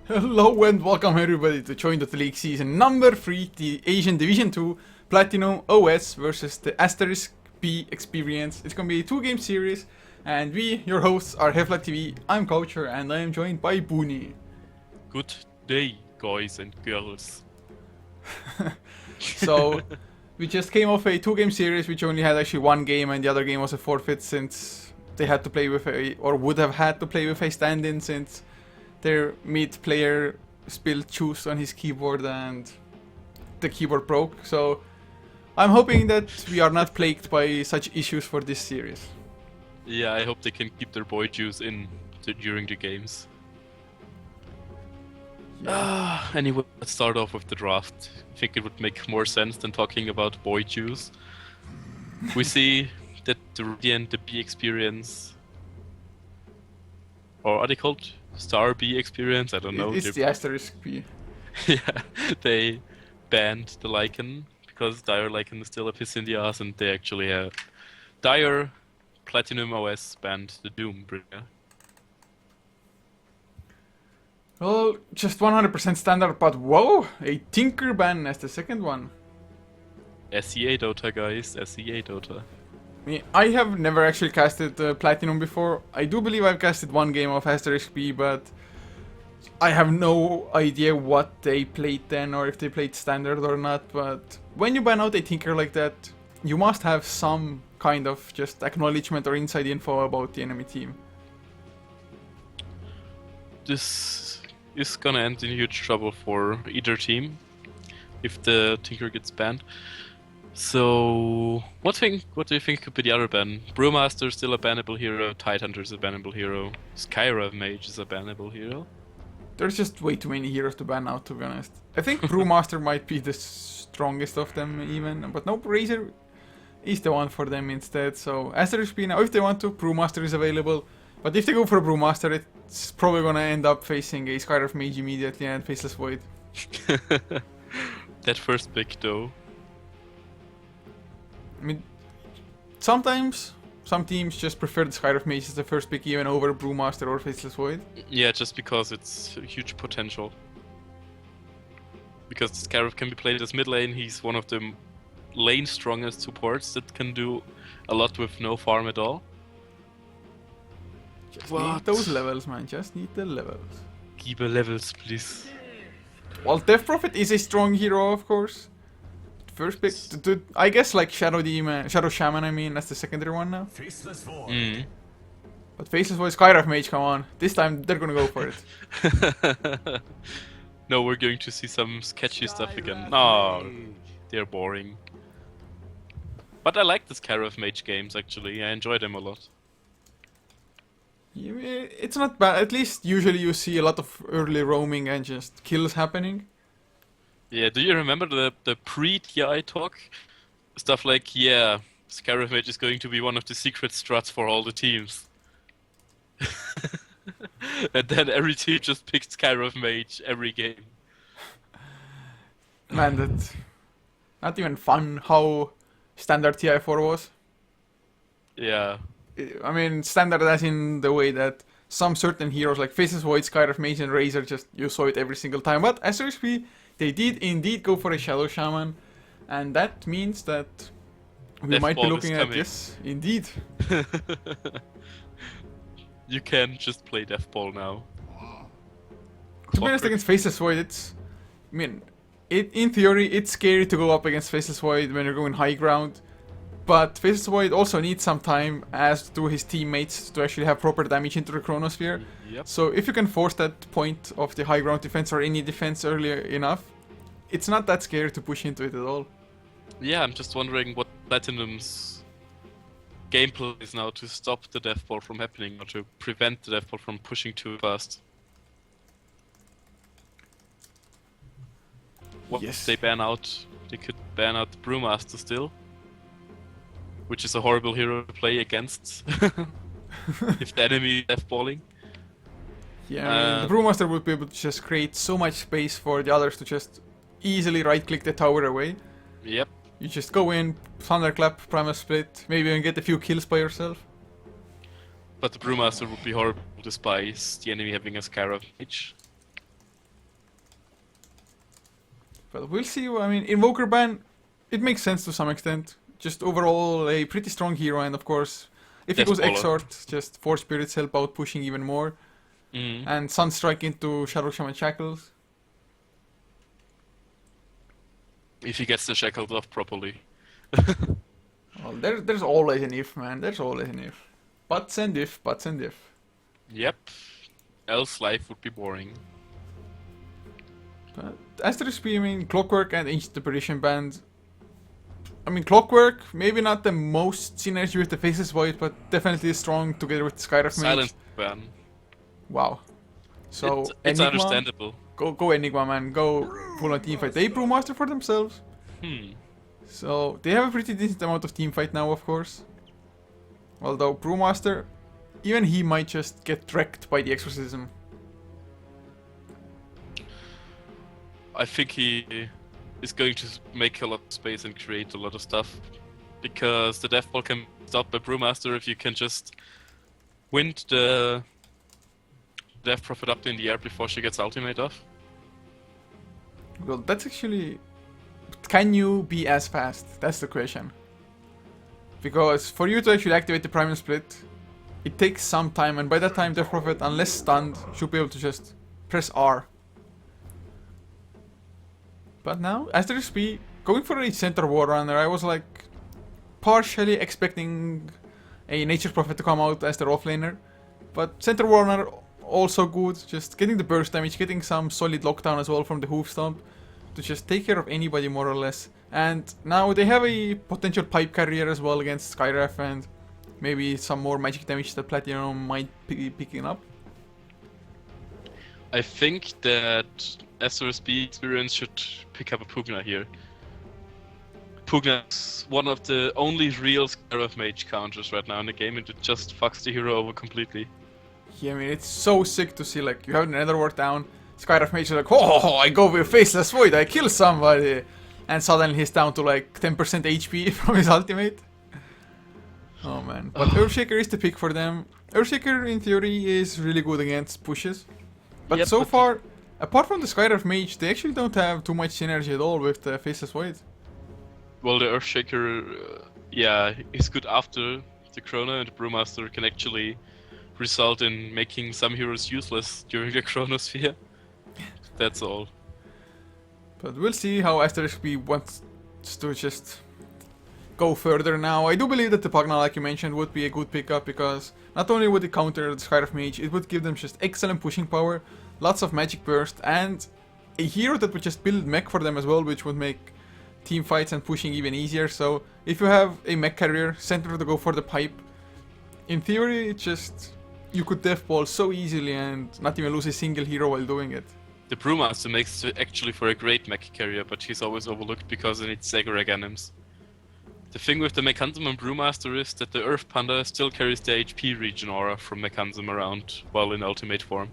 Hello and welcome everybody to Join Dota League Season number 3, the Asian Division 2 Platinum OS versus the AsteriskB experience. It's gonna be a 2-game series, and we, your hosts, are HeflaTV. I'm Culture, and I am joined by Booney. Good day, guys and girls. So, we just came off a 2-game series which only had actually one game, and the other game was a forfeit since they had to play with or would have had to play with a stand-in since their mid player spilled juice on his keyboard and the keyboard broke. So I'm hoping that we are not plagued by such issues for this series. Yeah, I hope they can keep their boy juice in during the games. Anyway, let's start off with the draft. I think it would make more sense than talking about boy juice. We see that the Radiant, the B experience, or are they called Star B experience? I don't know. It's the AsteriskB. Yeah, they banned the Lycan because Dire Lycan is still a piss in the ass, and they actually have Dire Platinum OS banned the Doombringer. Well, just 100% standard, but whoa, a Tinker ban as the second one. SEA Dota, guys, SEA Dota. I have never actually casted Platinum before. I do believe I've casted one game of AsteriskB, but I have no idea what they played then, or if they played standard or not. But when you ban out a Tinker like that, you must have some kind of just acknowledgement or inside info about the enemy team. This is gonna end in huge trouble for either team if the Tinker gets banned. So, what do you think could be the other ban? Brewmaster is still a bannable hero, Tidehunter is a bannable hero, Skyra Mage is a bannable hero. There's just way too many heroes to ban out, to be honest. I think Brewmaster might be the strongest of them even, but nope, Razor is the one for them instead. So, AsteriskB now, if they want to, Brewmaster is available. But if they go for a Brewmaster, it's probably gonna end up facing a Skyra Mage immediately and Faceless Void. That first pick though. I mean, sometimes some teams just prefer the Skyra Mage as the first pick even over Brewmaster or Faceless Void. Yeah, just because it's a huge potential. Because Scarab can be played as mid lane, he's one of the lane strongest supports that can do a lot with no farm at all. Just need those levels, man, just need the levels. Give the levels, please. Well, Death Prophet is a strong hero, of course. First pick, I guess like Shadow Shaman, I mean, that's the secondary one now. But Faceless Void, Skyra Mage, come on. This time they're gonna go for it. No, we're going to see some sketchy stuff again. No, they're boring. But I like the Skyra Mage games actually, I enjoy them a lot. Yeah, it's not bad, at least usually you see a lot of early roaming and just kills happening. Yeah, do you remember the pre-TI talk? Stuff like, yeah, Scarab Mage is going to be one of the secret struts for all the teams. And then every team just picked Scarab Mage every game. Man, that's not even fun how standard TI4 was. Yeah. I mean, standard as in the way that some certain heroes like Faceless Void, Skyra Mage and Razor, just you saw it every single time. But AsteriskB, they did indeed go for a Shadow Shaman, and that means that we Death might be Ball looking is at coming. this, indeed. You can just play Death Ball now. To be honest, against Faceless Void, it's... I mean, in theory, it's scary to go up against Faceless Void when you're going high ground, but Faceless Void also needs some time, as do his teammates, to actually have proper damage into the Chronosphere. Yep. So if you can force that point of the high ground defense or any defense early enough, it's not that scary to push into it at all. Yeah, I'm just wondering what Platinum's gameplay is now to stop the Death Ball from happening, or to prevent the Death Ball from pushing too fast. What Yes. they ban out? They could ban out Brewmaster still, which is a horrible hero to play against if the enemy is Death Balling. Yeah, I mean, the Brewmaster would be able to just create so much space for the others to just easily right-click the tower away. Yep. You just go in, Thunderclap, Primal Split, maybe even get a few kills by yourself. But the Brewmaster would be horrible despite the enemy having a Scarab Mage. But we'll see. I mean, Invoker ban, it makes sense to some extent. Just overall a pretty strong hero, and of course, if he Death goes Baller. Exort, just Force Spirits help out pushing even more. And Sunstrike into Shadow Shaman Shackles. If he gets the shackles off properly. Well, there's always an if, man. There's always an if. Buts and if, buts and if. Yep. Else life would be boring. But AsteriskB, I mean, Clockwork and Ancient Apparition band. I mean, Clockwork, maybe not the most synergy with the Faceless Void, but definitely strong together with Skyraf Mage. Silence ban. Wow. So, It's Enigma, understandable. go Enigma, man. Go full on teamfight. They Brewmaster for themselves. So, they have a pretty decent amount of teamfight now, of course. Although, Brewmaster, even he might just get wrecked by the Exorcism. I think he is going to make a lot of space and create a lot of stuff. Because the Death Ball can be stopped by Brewmaster if you can just wind the Death Prophet up in the air before she gets ultimate off. Well, that's actually... Can you be as fast? That's the question. Because for you to actually activate the Primal Split, it takes some time, and by that time Death Prophet, unless stunned, should be able to just press R. But now, AsteriskB, going for a Center War Runner, I was like partially expecting a Nature Prophet to come out as the offlaner. But Center War Runner also good, just getting the burst damage, getting some solid lockdown as well from the Hoof Stomp to just take care of anybody more or less. And now they have a potential pipe carrier as well against Skyraf, and maybe some more magic damage that Platinum might be picking up. I think that AsteriskB experience should pick up a Pugna here. Pugna's one of the only real Skyraf Mage counters right now in the game, and it just fucks the hero over completely. Yeah, I mean, it's so sick to see, like, you have the Netherworld down, Skyraf Mage is like, oh, I go with Faceless Void, I kill somebody, and suddenly he's down to like 10% HP from his ultimate. Oh man, but Earthshaker is the pick for them. Earthshaker, in theory, is really good against pushes. But Yep, so but far, apart from the Skyraf Mage, they actually don't have too much synergy at all with the Faceless Void. Well, the Earthshaker, yeah, is good after the Chrono, and the Brewmaster can actually result in making some heroes useless during the Chronosphere. That's all. But we'll see how AsteriskB wants to just go further now. I do believe that the Pugna, like you mentioned, would be a good pickup, because not only would it counter the Skyraf Mage, it would give them just excellent pushing power, lots of magic burst, and a hero that would just build mech for them as well, which would make team fights and pushing even easier. So if you have a mech carrier, center to go for the pipe, in theory, it's just... you could death ball so easily and not even lose a single hero while doing it. The Brewmaster makes it actually for a great mech carrier, but he's always overlooked because it needs Zagorag Anims. The thing with the Mechanzum and Brewmaster is that the Earth Panda still carries the HP regen aura from Mechanzum around while in ultimate form.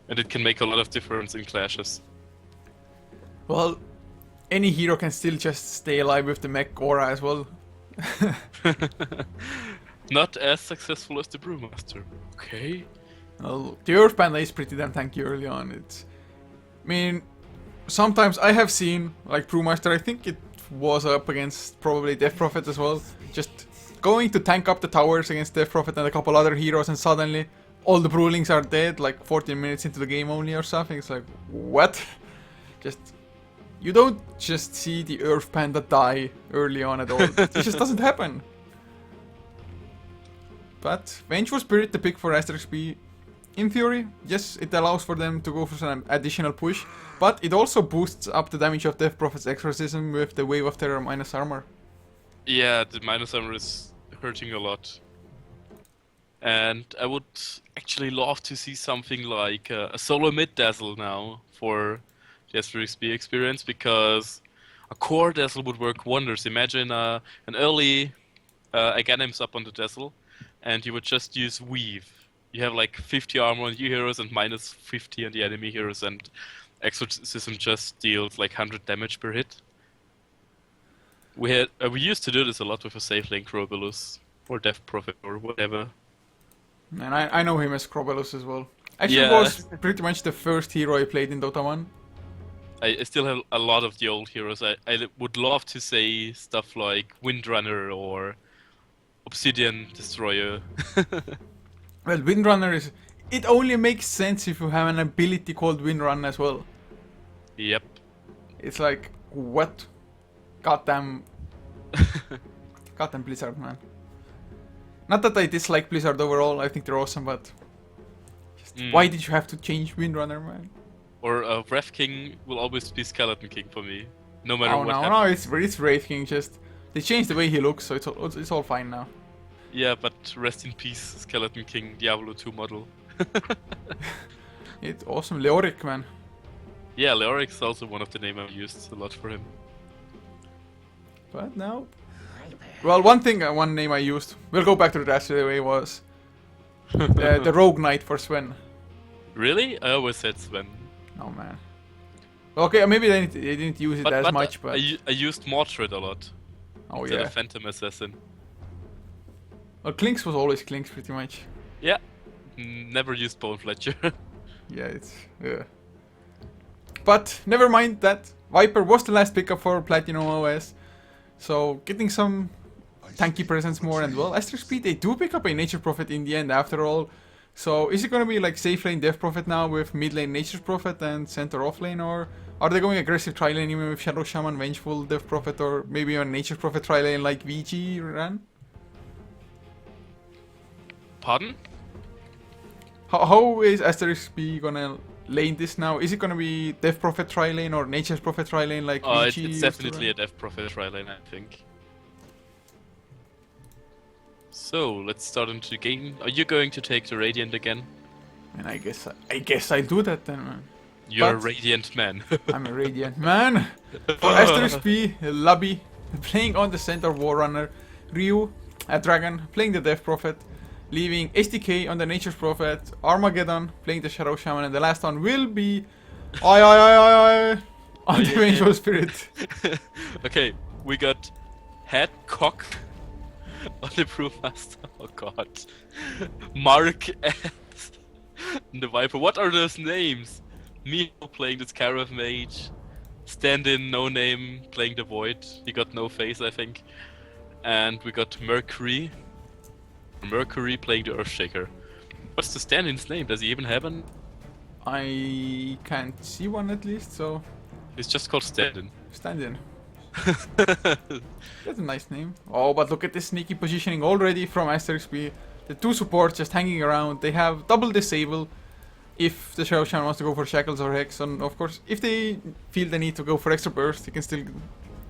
And it can make a lot of difference in clashes. Well, any hero can still just stay alive with the mech aura as well. Not as successful as the Brewmaster. Okay. Well, the Earth Panda is pretty damn tanky early on. I mean, sometimes I have seen, like Brewmaster, I think it was up against probably Death Prophet as well, just going to tank up the towers against Death Prophet and a couple other heroes, and suddenly all the Brewlings are dead, like 14 minutes into the game only or something. It's like, what? Just... you don't just see the Earth Panda die early on at all. It just doesn't happen. But Vengeful Spirit, the pick for AsteriskB, in theory, yes, it allows for them to go for some additional push, but it also boosts up the damage of Death Prophet's Exorcism with the Wave of Terror minus armor. Yeah, the minus armor is hurting a lot. And I would actually love to see something like a solo mid dazzle now for the AsteriskB experience, because a core dazzle would work wonders. Imagine an early Aghanim's up on the dazzle, and you would just use Weave. You have like 50 armor on your heroes and minus 50 on the enemy heroes, and Exorcism just deals like 100 damage per hit. We used to do this a lot with a safe lane Crobolus or Death Prophet or whatever. And I know him as Crobolus as well. Actually, Yeah. was pretty much the first hero I played in Dota 1. I still have a lot of the old heroes. I would love to say stuff like Windrunner or Obsidian Destroyer. Well, Windrunner is... It only makes sense if you have an ability called Windrun as well. Yep. It's like, what? Goddamn... Goddamn Blizzard, man. Not that I dislike Blizzard overall, I think they're awesome, but... Just why did you have to change Windrunner, man? Or Wrath King will always be Skeleton King for me. No matter Oh, what no, happens. it's Wraith King, just... They changed the way he looks, so it's all fine now. Yeah, but rest in peace, Skeleton King, Diablo 2 model. It's awesome. Leoric, man. Yeah, Leoric is also one of the names I've used a lot for him. But no. Well, one name I used, we'll go back to the rest of the way, was the Rogue Knight for Sven. Really? I always said Sven. Oh, man. Okay, maybe they didn't use it as much, but... I used Mordred a lot. Oh, Instead yeah. of Phantom Assassin. Well, Clinks was always Clinks, pretty much. Yeah. Never used Bone Fletcher. Yeah, it's... Yeah. But, never mind that. Viper was the last pickup for Platinum OS. So, getting some tanky presence more, and well, AsteriskB, they do pick up a Nature Prophet in the end after all. So, is it gonna be like safe lane Death Prophet now with mid lane Nature's Prophet and center off lane, or are they going aggressive tri lane even with Shadow Shaman, Vengeful, Death Prophet, or maybe a Nature's Prophet tri lane like VG ran? Pardon? How is AsteriskB gonna lane this now? Is it gonna be Death Prophet tri lane or Nature's Prophet tri lane like VG? It's definitely a Death Prophet tri-lane, I think. So, let's start into the game. Are you going to take the Radiant again? And I guess I'll do that then, man. You're a But- Radiant man. I'm a Radiant man. For AsteriskB, Lobby playing on the center Warrunner, Ryu, a Dragon, playing the Death Prophet, leaving SDK on the Nature's Prophet, Armageddon playing the Shadow Shaman, and the last one will be I on the Vengeful Spirit. Okay, we got Head Cock on the Brewmaster. Oh god. Mark and the Viper. What are those names? Mio playing the Scarab Mage. Stand-in, no name, playing the Void. He got no face, I think. And we got Mercury. Mercury playing the Earthshaker. What's the stand-in's name? Does he even have an? I can't see one at least, so It's just called stand-in. stand in. That's a nice name. Oh, but look at this sneaky positioning already from AsteriskB. The two supports just hanging around. They have double disable if the Shadow Shaman wants to go for Shackles or Hex. And of course, if they feel the need to go for extra burst, they can still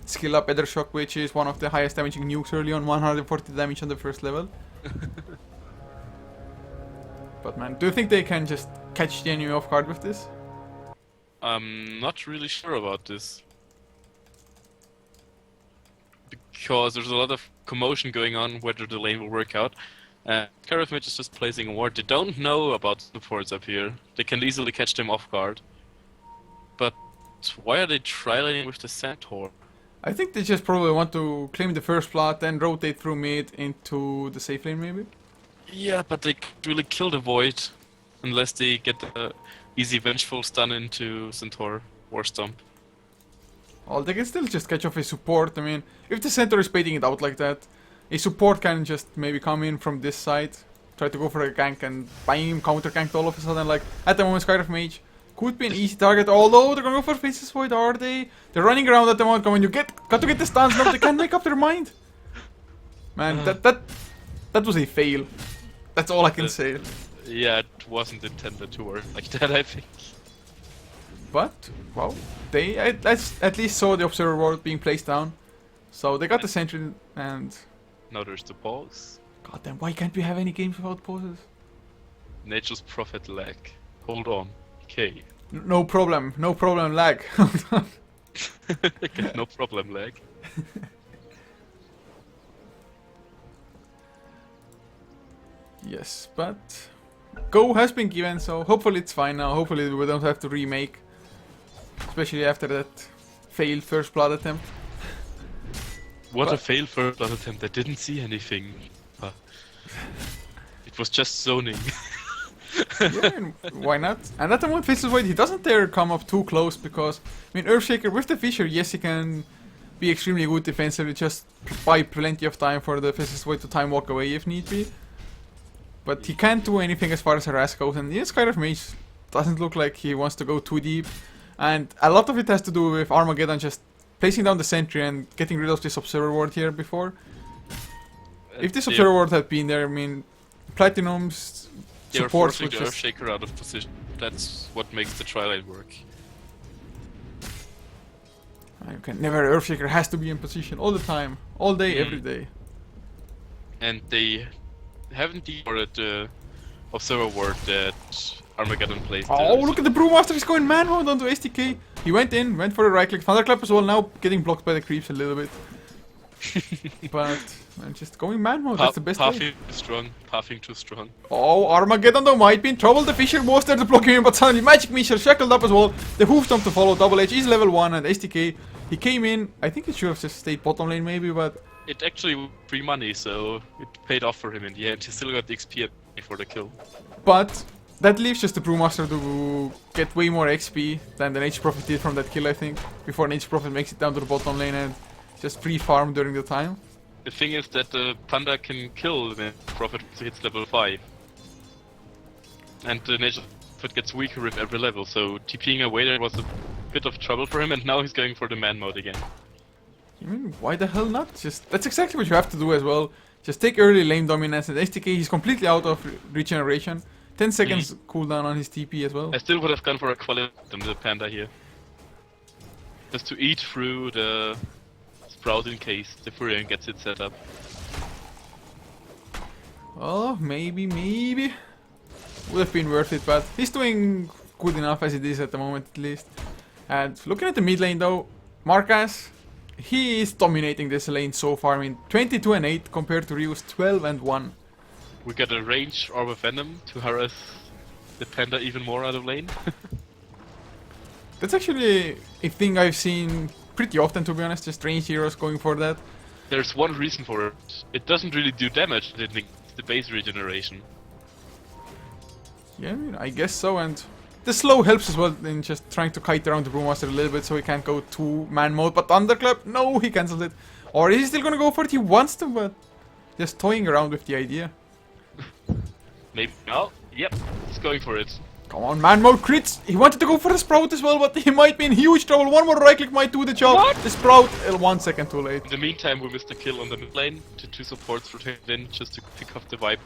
skill up Ether Shock, which is one of the highest damaging nukes early on, 140 damage on the first level. But man, do you think they can just catch the enemy off guard with this? I'm not really sure about this. Because there's a lot of commotion going on whether the lane will work out. Scarab Mage is just placing a ward. They don't know about supports up here. They can easily catch them off guard. But why are they tri-laning with the Centaur? I think they just probably want to claim the first plot, then rotate through mid into the safe lane maybe? Yeah, but they can't really kill the Void unless they get the easy Vengeful stun into Centaur War Stomp. Well, they can still just catch off a support. I mean, if the center is baiting it out like that, a support can just maybe come in from this side, try to go for a gank, and buying him counter ganked all of a sudden. Like, at the moment, Scarab Mage could be an easy target, although they're gonna go for Faceless Void, are they? They're running around at the moment going, got to get the stuns, no, they can't make up their mind. Man, that was a fail. That's all I can say. Yeah, it wasn't intended to work like that, I think. But, well, they at least saw the Observer Ward being placed down. So they got the sentry, and... Now there's the pause. God damn, why can't we have any games without pauses? Nature's Prophet lag. Hold on. Okay. No problem, lag. Hold on. No problem, lag. Yes, but... Go has been given, so hopefully it's fine now. Hopefully we don't have to remake. Especially after that failed first blood attempt. What a fail first blood attempt. I didn't see anything. It was just zoning. Yeah, and why not? And at the moment, Faceless Void, he doesn't dare come up too close because, I mean, Earthshaker with the Fissure, yes, he can be extremely good defensively, just buy plenty of time for the Faceless Void to time walk away if need be. But he can't do anything as far as harass goes, and this kind of mage doesn't look like he wants to go too deep. And a lot of it has to do with Armageddon just placing down the sentry and getting rid of this Observer Ward here before. If this Observer Ward had been there, I mean, Platinum's They were supports forcing would the just... Earthshaker out of position. That's what makes the Tri-Lane work. You can never, Earthshaker has to be in position all the time, all day, every day. And they haven't deported the Observer Ward that Armageddon placed. Oh, look at the Brewmaster, he's going man mode onto STK. He went in, went for a right click, Thunderclap as well, now getting blocked by the creeps a little bit. But, man, just going man mode, that's the best way. Puffing too strong, puffing too strong. Oh, Armageddon though might be in trouble. The Fissure was there to block him, but suddenly Magic Missile shackled up as well. The Hoof Stomp to follow. Double H is level 1 and STK. He came in. I think he should have just stayed bottom lane maybe, but... It actually was free money, so it paid off for him in the end. He still got the XP for the kill. But that leaves just the Brewmaster to get way more XP than the Nature Prophet did from that kill, I think. Before Nature Prophet makes it down to the bottom lane and just free farm during the time. The thing is that the Thunder can kill the Prophet once he hits level 5. And the Nature Prophet gets weaker with every level, so TPing away there was a bit of trouble for him, and now he's going for the man mode again. I mean, why the hell not? Just that's exactly what you have to do as well. Just take early lane dominance, and STK, he's completely out of regeneration. 10 seconds cooldown on his TP as well. I still would have gone for a quality on the Panda here. Just to eat through the Sprout in case the Furion gets it set up. Oh, maybe. Would have been worth it, but he's doing good enough as it is at the moment at least. And looking at the mid lane though, Marcus, he is dominating this lane so far. I mean, 22 and 8 compared to Ryu's 12 and 1. We got a range Orb of Venom to harass the Panda even more out of lane. That's actually a thing I've seen pretty often, to be honest, just range heroes going for that. There's one reason for it. It doesn't really do damage, it's the base regeneration. Yeah, I mean, I guess so, and the slow helps as well in just trying to kite around the Brewmaster a little bit so he can't go to man mode. But Thunderclap, no, he cancels it. Or is he still gonna go for it? He wants to, but just toying around with the idea. Maybe. Oh, yep, he's going for it. Come on, man mode crits. He wanted to go for the Sprout as well, but he might be in huge trouble. One more right click might do the job. What? The Sprout, 1 second too late. In the meantime, we missed a kill on the mid lane. The two supports rotated in just to pick off the Viper.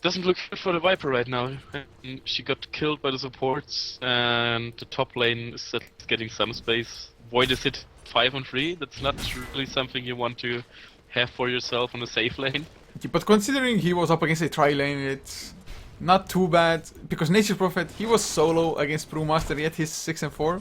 Doesn't look good for the Viper right now. She got killed by the supports, and the top lane is getting some space. Void is hit 5 on 3. That's not really something you want to have for yourself on a safe lane. Yeah, but considering he was up against a tri lane, it's not too bad. Because Nature Prophet, he was solo against Brewmaster, yet he's 6 and 4.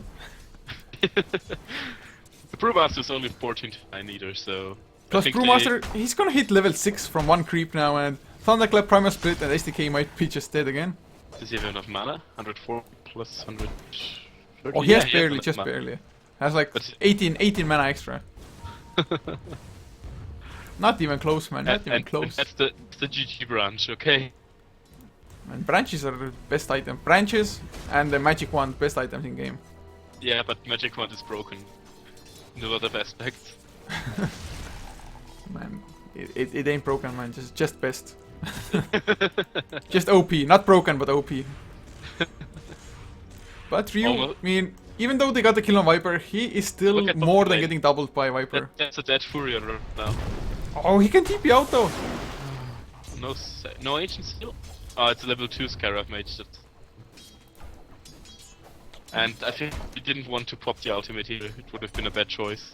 The Brewmaster's only 14 to 9 either, so... Plus Brewmaster, he's gonna hit level 6 from 1 creep now, and Thunderclap, Primal Split, and STK might be just dead again. Does he have enough mana? 104 plus 130? Oh, he has barely, just barely. Has like 18 mana extra. Not even close, man, not even close. That's the GG branch, okay? And branches are the best item. Branches and the magic wand, best items in game. Yeah, but magic wand is broken in a lot of aspects. Man, it ain't broken, man, just best. Just OP, not broken, but OP. But Ryu, I mean, even though they got the kill on Viper, he is still more than getting doubled by Viper. That's a dead Furion right now. Oh, he can TP out though. No Ancient Steel? Oh, it's a level 2 Scarab Mage. And I think he didn't want to pop the ultimate here. It would have been a bad choice.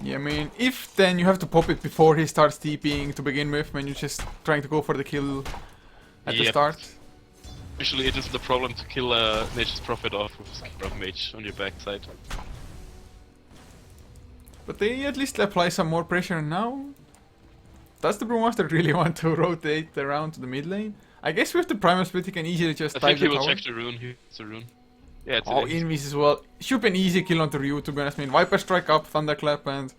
Yeah, I mean, if then you have to pop it before he starts TPing to begin with, when you're just trying to go for the kill at the start. Usually it is the problem to kill Nature's Prophet off with Scarab Mage on your backside. But they at least apply some more pressure now. Does the Brewmaster really want to rotate around to the mid lane? I guess with the Primal Split he can easily just I think he will tower. check the rune. It's a rune. Yeah, it's oh, Invis as well. Should be an easy kill onto Ryu, to be honest. I mean, Viper strike up, Thunderclap, and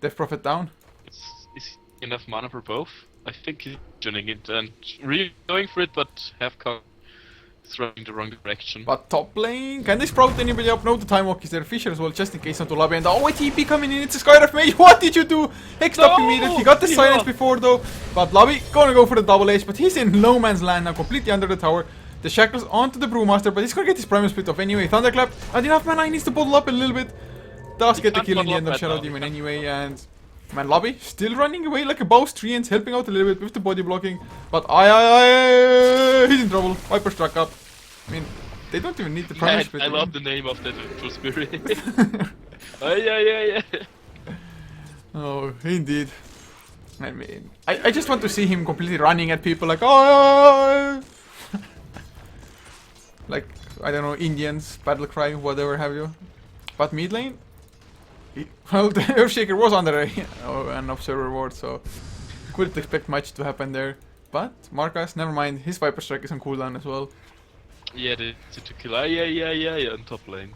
Death Prophet down. enough mana for both. I think he's tuning it and really going for it, but Halfcock is running the wrong direction. But top lane, can they sprout anybody up? No, the time walk is there. Fisher as well, just in case not to lobby. And oh, a TP coming in, it's a Skyraf mage. What did you do? Hexed up immediately. Got the silence before though. But Lobby gonna go for the double H, but he's in no man's land now, completely under the tower. The shackles onto the Brewmaster, but he's gonna get his Primal Split off anyway. Thunderclap, and enough mana, he needs to bottle up a little bit. Does get the kill in the end of Shadow Demon anyway, and man, Lobby still running away like a boss, treants, helping out a little bit with the body blocking. But he's in trouble. Viper struck up. I mean, they don't even need the Primal Split. I love the name of that little spirit. Yeah. Oh, indeed. I mean, I just want to see him completely running at people like, oh, like, I don't know, Indians, battle cry, whatever have you. But mid lane, well, the Earthshaker was under an observer ward, so couldn't expect much to happen there. But Marcus, never mind, his Viper Strike is on cooldown as well. Yeah, they to kill. Yeah, on top lane.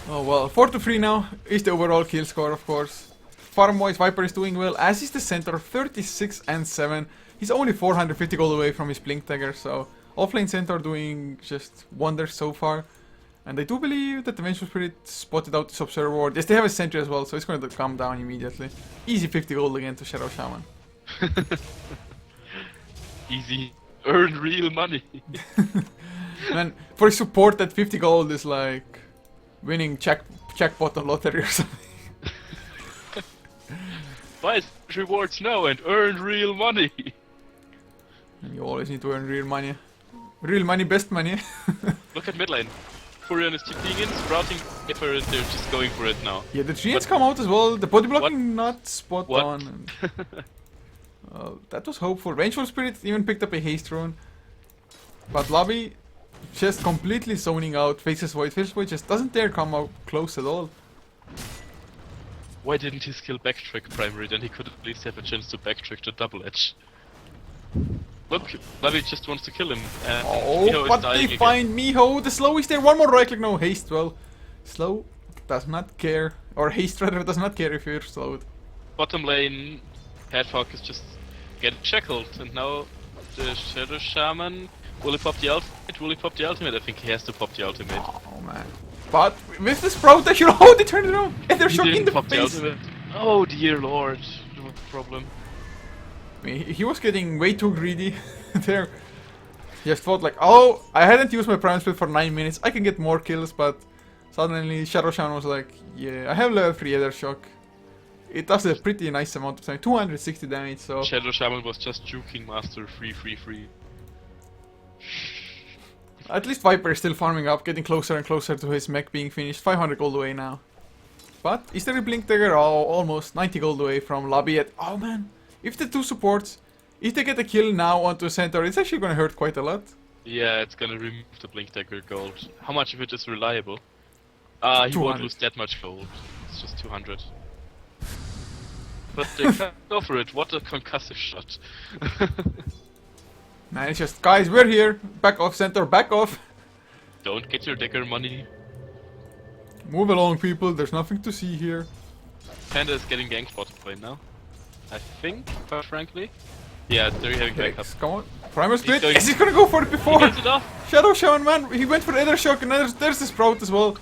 Oh well, 4-3 now is the overall kill score, of course. Farm-wise, Viper is doing well, as is the center, 36 and 7. He's only 450 gold away from his Blink Dagger, so offlane center doing just wonders so far. And I do believe that the Vengeful Spirit spotted out this Observer Ward. Yes, they have a sentry as well, so it's going to come down immediately. Easy 50 gold again to Shadow Shaman. Easy. Earn real money. Man, for support, that 50 gold is like winning jackpot on lottery or something. Buy rewards now and earn real money. And you always need to earn real money. Real money, best money. Look at mid lane. Furion is TPing in, sprouting, they're just going for it now. Yeah, the treants come out as well. The body blocking not spot on. That was hopeful. Vengeful Spirit even picked up a haste rune. But Lobby just completely zoning out. Faces Void. Faces Void just doesn't dare come out close at all. Why didn't he skill backtrack primary? Then he could at least have a chance to backtrack the double edge. Look, Lobby just wants to kill him. Oh, but they find Miho. The slow is there. One more right click. No, haste. Well, slow does not care. Or haste rather does not care if you're slowed. Bottom lane, Headhawk is just getting shackled. And now the Shadow Shaman, will he pop the ultimate? Will he pop the ultimate? I think he has to pop the ultimate. Oh man. But with the sprout, they they turned it around. And they're shot in the face. Oh dear lord, no problem. I mean, he was getting way too greedy there. He just thought like, oh, I hadn't used my Prime Split for 9 minutes. I can get more kills, but suddenly Shadow Shaman was like, yeah, I have level 3 Ether Shock. It does a pretty nice amount of time, 260 damage, so... Shadow Shaman was just juking Master free. At least Viper is still farming up, getting closer and closer to his mech being finished. 500 gold away now. But is there a Blink Dagger? Oh, almost 90 gold away from Lobby yet. Oh man, if the two supports, if they get a kill now onto a center, it's actually gonna hurt quite a lot. Yeah, it's gonna remove the Blink Dagger gold. How much of it is reliable? He won't lose that much gold. It's just 200. But they can't go for it. What a concussive shot. Man, it's just, guys, we're here. Back off, center, back off. Don't get your dagger money. Move along, people. There's nothing to see here. Panda is getting ganked bottom lane now. I think, quite frankly. Yeah, they're having backup. Come on. Primal Split. Yes, he's gonna go for it before. He gets it off. Shadow Shaman, man. He went for the Ether Shock, and there's the Sprout as well.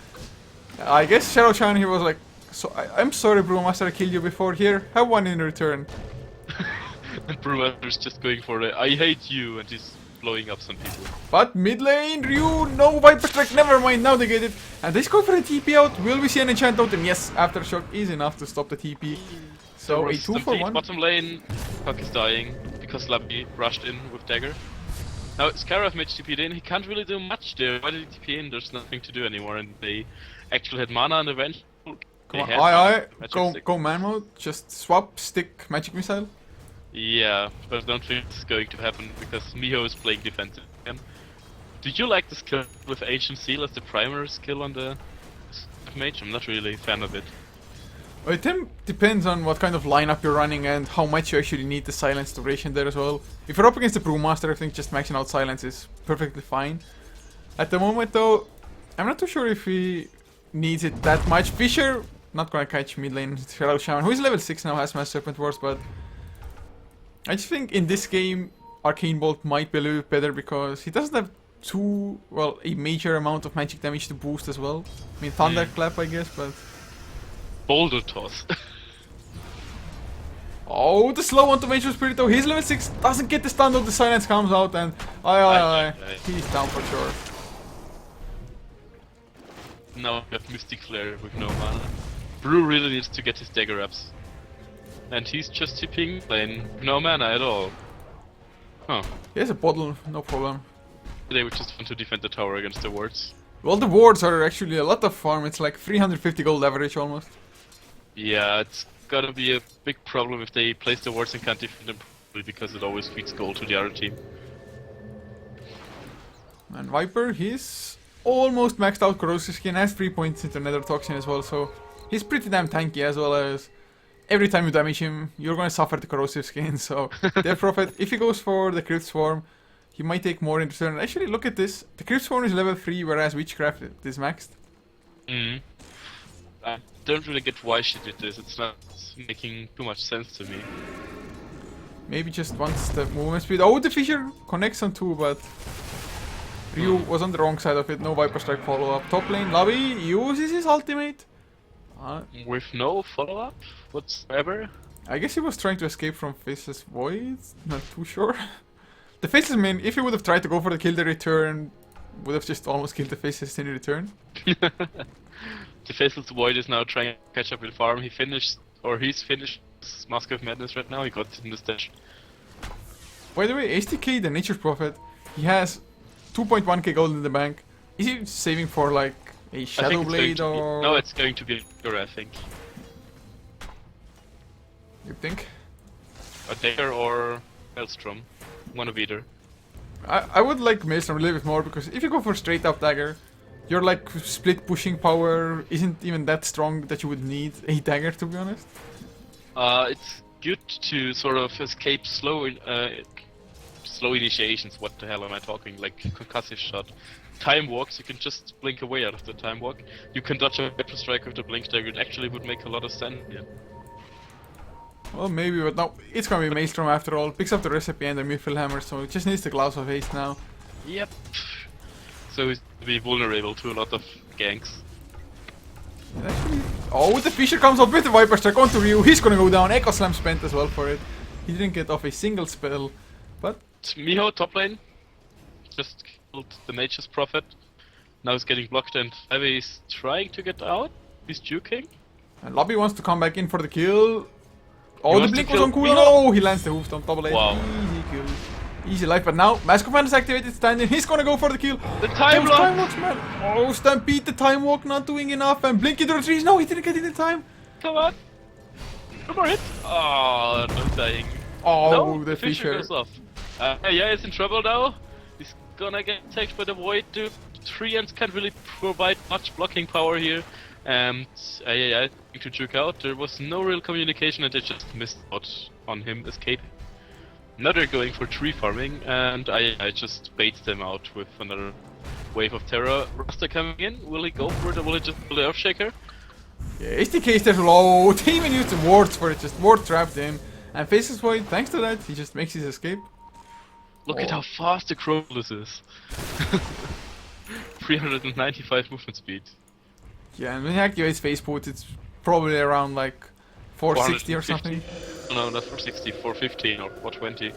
I guess Shadow Shaman here was like, so I'm sorry, Brewmaster, I killed you before. Here, have one in return. And Brewmaster's just going for the I hate you, and he's blowing up some people. But mid lane, Ryu, no Viper Strike, never mind, now they get it. And they go for a TP out. Will we see an enchant out? And yes, Aftershock is enough to stop the TP. So a 2-for-1. Bottom lane, Puck is dying because Labby rushed in with dagger. Now Scarab mage TP'd in, he can't really do much there. Why did he TP in? There's nothing to do anymore, and they actually had mana and eventually. Come on, aye, go man mode, just swap, stick, magic missile. Yeah, but I don't think it's going to happen because Miho is playing defensive again. Do you like the skill with Ancient Seal as the primary skill on the mage? I'm not really a fan of it. Well, it depends on what kind of lineup you're running and how much you actually need the silence duration there as well. If you're up against the Brewmaster, I think just maxing out silence is perfectly fine. At the moment though, I'm not too sure if he needs it that much. Fisher not gonna catch mid lane Shadow Shaman, who is level 6 now, has Mass Serpent Wars, but I just think in this game Arcane Bolt might be a little bit better because he doesn't have a major amount of magic damage to boost as well. I mean, Thunderclap, I guess, but... Boulder Toss. Oh, the slow on to Major Spirit though. He's level 6, doesn't get the stun though, the silence comes out and... He's down for sure. Now we have Mystic Flare with no mana. Brew really needs to get his dagger ups. And he's just tipping lane, no mana at all. Huh. He has a bottle, no problem. They would just want to defend the tower against the wards. Well, the wards are actually a lot of farm, it's like 350 gold average almost. Yeah, it's gotta be a big problem if they place the wards and can't defend them properly because it always feeds gold to the other team. And Viper, he's almost maxed out corrosive skin, has 3 points into Nether Toxin as well, so he's pretty damn tanky as well as every time you damage him, you're gonna suffer the corrosive skin, so Death Prophet, if he goes for the Crypt Swarm, he might take more in return. Actually, look at this. The Crypt Swarm is level 3, whereas Witchcraft is maxed. I don't really get why she did this, it's not making too much sense to me. Maybe just wants the movement speed. Oh, the Fissure connects on 2, but Ryu was on the wrong side of it. No Viper Strike follow-up. Top lane, Lobby uses his ultimate. With no follow-up whatsoever? I guess he was trying to escape from Faceless Void. Not too sure. The Faceless main, if he would have tried to go for the kill the return, would have just almost killed the Faceless in return. The Faceless Void is now trying to catch up with farm. He's finished his Mask of Madness right now. He got it in the stash. By the way, AsteriskB, the Nature's Prophet, he has 2.1k gold in the bank. Is he saving for like a Shadow Blade or... No, it's going to be a dagger, I think. You think? A dagger or Maelstrom. One of either. I would like Maelstrom a little bit more because if you go for straight up dagger, your like split pushing power isn't even that strong that you would need a dagger, to be honest. It's good to sort of escape slow initiations. What the hell am I talking? Like concussive shot. Time walks, you can just blink away out of the time walk. You can dodge a Hyper Strike with the blink dagger. It actually would make a lot of sense here. Well, maybe, but no, it's gonna be Maelstrom after all. Picks up the recipe and the Mithril Hammer, so it just needs the Gloves of Haste now. Yep. So he's to be vulnerable to a lot of ganks. Actually, oh, the Fissure comes out with the Viper Strike onto Ryu. He's gonna go down. Echo Slam spent as well for it. He didn't get off a single spell, but... Miho, top lane, just killed the Nature's Prophet. Now he's getting blocked and Ivy is trying to get out. He's juking. And Lobby wants to come back in for the kill. Oh, the blink was on cooldown. Oh, he lands the hoofstomp, double A. Wow. Easy kill. Easy life, but now Mask of Madness activated, standing. He's gonna go for the kill. The time lock! Time walks, man. Oh, Stampede, the time walk not doing enough. And blink into the trees. No, he didn't get it in time. Come on. Come on, hit. Oh, no dying. Oh, no, the Fissure goes off. Yeah, he's in trouble now. He's gonna get attacked by the Void. Dude, 3 ends can't really provide much blocking power here. And yeah, to juke out. There was no real communication and they just missed out on him escaping. Now they're going for tree farming and I just bait them out with another wave of terror. Rasta coming in, will he go for it or will he just pull the Earthshaker? Yeah, HTK is there low. He even used the wards for it, just ward trapped him. And Faceless Void, thanks to that, he just makes his escape. Look at how fast the Crowless is. 395 movement speed. Yeah, and when he activates Face Boot, it's probably around like 460 or something. No, not 460, 415 or 420.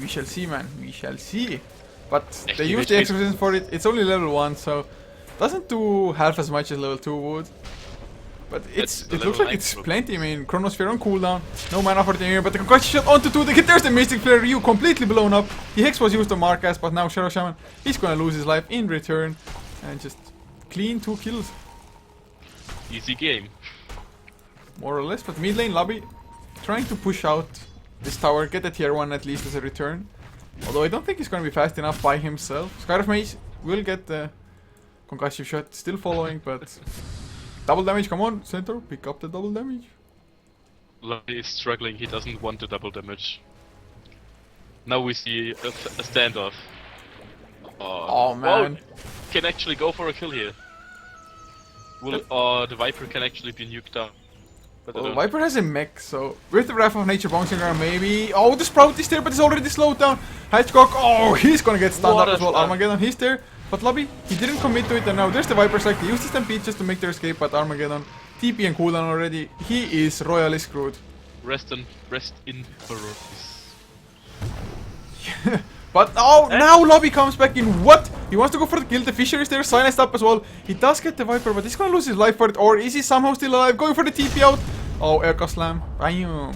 We shall see, man. We shall see. But Activate they use the exorcism for it. It's only level 1, so doesn't do half as much as level 2 would. But it looks like it's plenty. I mean, Chronosphere on cooldown, no mana for the air, but the concussion shot onto 2. There's the Mystic Flare. Ryu completely blown up. The Hex was used on Marcus, but now Shadow Shaman, he's gonna lose his life in return. And just clean 2 kills. Easy game. More or less, but mid lane Lobby trying to push out this tower, get a tier 1 at least as a return. Although I don't think he's gonna be fast enough by himself. Scar of Mage will get the concussive shot, still following, but double damage, come on, Centaur, pick up the double damage. Lobby is struggling, he doesn't want the double damage. Now we see a standoff. Oh man. Can actually go for a kill here. Well, the Viper can actually be nuked out. But I Well, don't- Viper has a mech, so with the Wrath of Nature bouncing around, maybe. Oh, the Sprout is there, but it's already slowed down. Hedgehog, oh, he's gonna get stunned What up a as well. stun. Armageddon, he's there. But Lobby, he didn't commit to it, and now there's the Viper Strike. They used the Stampede just to make their escape, but Armageddon, TP and cooldown already. He is royally screwed. Rest in peace. But oh, now Lobby comes back in. What? He wants to go for the kill. The Fisher is there, silenced up as well. He does get the Viper, but he's gonna lose his life for it. Or is he somehow still alive? Going for the TP out. Oh, Aircraft Slam. Bam.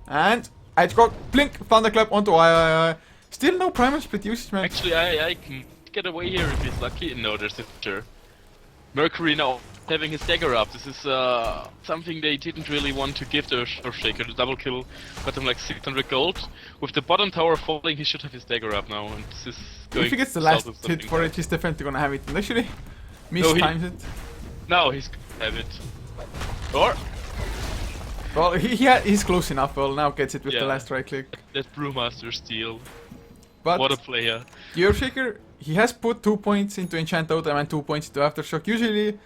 And Hedgehog, blink, Thunderclap onto I. Still no Primal Split usage, man. Actually, I can get away here if he's lucky. No, there's a Fisher. Mercury now having his dagger up. This is something they didn't really want to give the Earthshaker. The double kill got him like 600 gold. With the bottom tower falling, he should have his dagger up now. And this is going If he gets the south last of hit something. for it, he's definitely gonna have it. And actually, No, he- mistimes it. Now he's gonna have it. Or Well, he's close enough. Well, now gets it with the Yeah. last right click. that Brewmaster steal. But What a player. the Earthshaker, he has put 2 points into Enchant Totem and 2 points into Aftershock. Usually,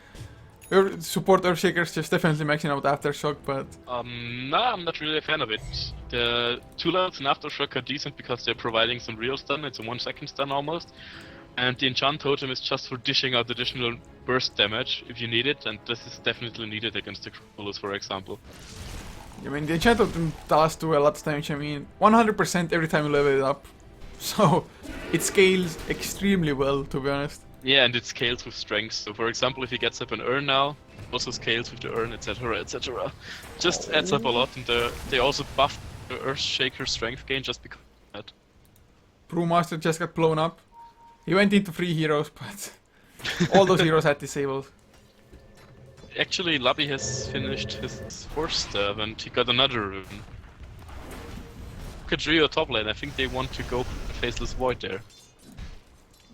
support Earthshakers just definitely maxing out Aftershock, but No, I'm not really a fan of it. The 2 levels in Aftershock are decent because they're providing some real stun. It's a 1 second stun almost. And the Enchant Totem is just for dishing out additional burst damage if you need it, and this is definitely needed against the Crawlers, for example. I mean, the Enchant Totem does do a lot of damage. I mean, 100% every time you level it up. So, it scales extremely well, to be honest. Yeah, and it scales with strength. So, for example, if he gets up an urn now, also scales with the urn, etc., etc. Just adds up a lot, and they also buff the Earthshaker strength gain just because of that. Brewmaster just got blown up. He went into 3 heroes, but all those heroes had disabled. Actually, Lobby has finished his 4th stab, and he got another rune. Look at Rio top lane. I think they want to go for the Faceless Void there.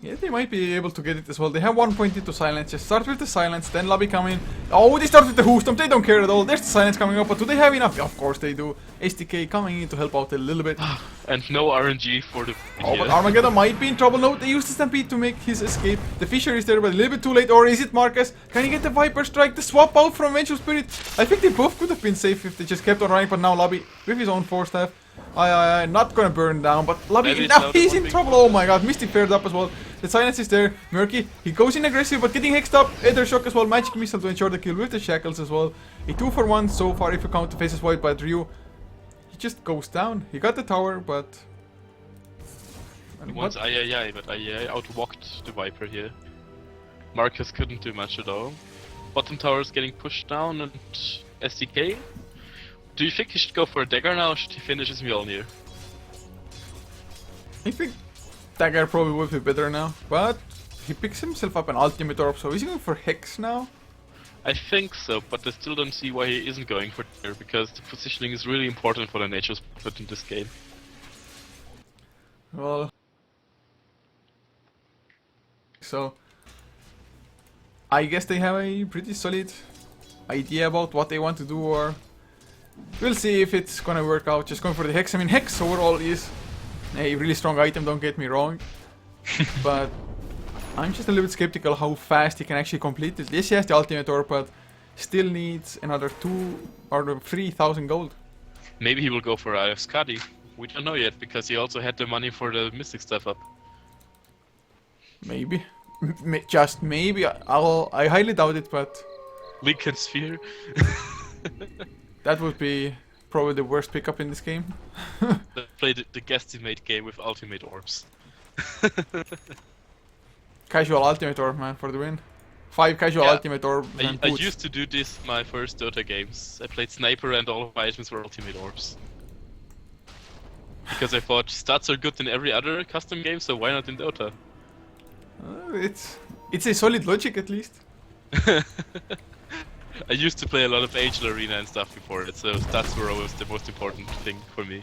Yeah, they might be able to get it as well. They have 1 point into silence. Just start with the silence, then Lobby come in. Oh, they start with the Hoostomp. They don't care at all. There's the silence coming up, but do they have enough? Yeah, of course they do. SDK coming in to help out a little bit. And no RNG for the. Oh, but Armageddon might be in trouble. No, they used the Stampede to make his escape. The Fisher is there, but a little bit too late. Or is it Marcus? Can he get the Viper Strike? The swap out from Vengeful Spirit. I think they both could have been safe if they just kept on running, but now Lobby with his own 4 staff. Not gonna burn down, but Lobby, Maybe it's now now the he's one in big trouble. one. Oh my god, Mystic paired up as well. The silence is there. Murky, he goes in aggressive, but getting hexed up. Ether Shock as well. Magic Missile to ensure the kill with the Shackles as well. A 2 for 1 so far if you count the Faces Void, but Ryu, he just goes down. He got the tower, but. He wants Ayayay, but Ayayay outwalked the Viper here. Marcus couldn't do much at all. Bottom tower is getting pushed down, and SDK. Do you think he should go for a dagger now, or should he finish his Mjolnir? I think Dagger probably would be better now, but he picks himself up an ultimate orb, so is he going for Hex now? I think so, but I still don't see why he isn't going for dagger, because the positioning is really important for the Nature's Prophet in this game. Well, so I guess they have a pretty solid idea about what they want to do, or we'll see if it's gonna work out. Just going for the Hex. I mean, Hex overall is a really strong item, don't get me wrong, but I'm just a little bit skeptical how fast he can actually complete it. Yes, he has the ultimate orb, but still needs another 2 or 3,000 gold. Maybe he will go for AsteriskB. We don't know yet, because he also had the money for the Mystic stuff up. Maybe. Just maybe. I highly doubt it, but Lincoln Sphere. that would be probably the worst pickup in this game. Play the guesstimate game with ultimate orbs. Casual ultimate orb, man, for the win. 5 casual Yeah. ultimate orbs and I boots. used to do this in my first Dota games. I played Sniper and all of my items were ultimate orbs. Because I thought stats are good in every other custom game, so why not in Dota? It's a solid logic at least. I used to play a lot of Angel Arena and stuff before it, so stats were always the most important thing for me.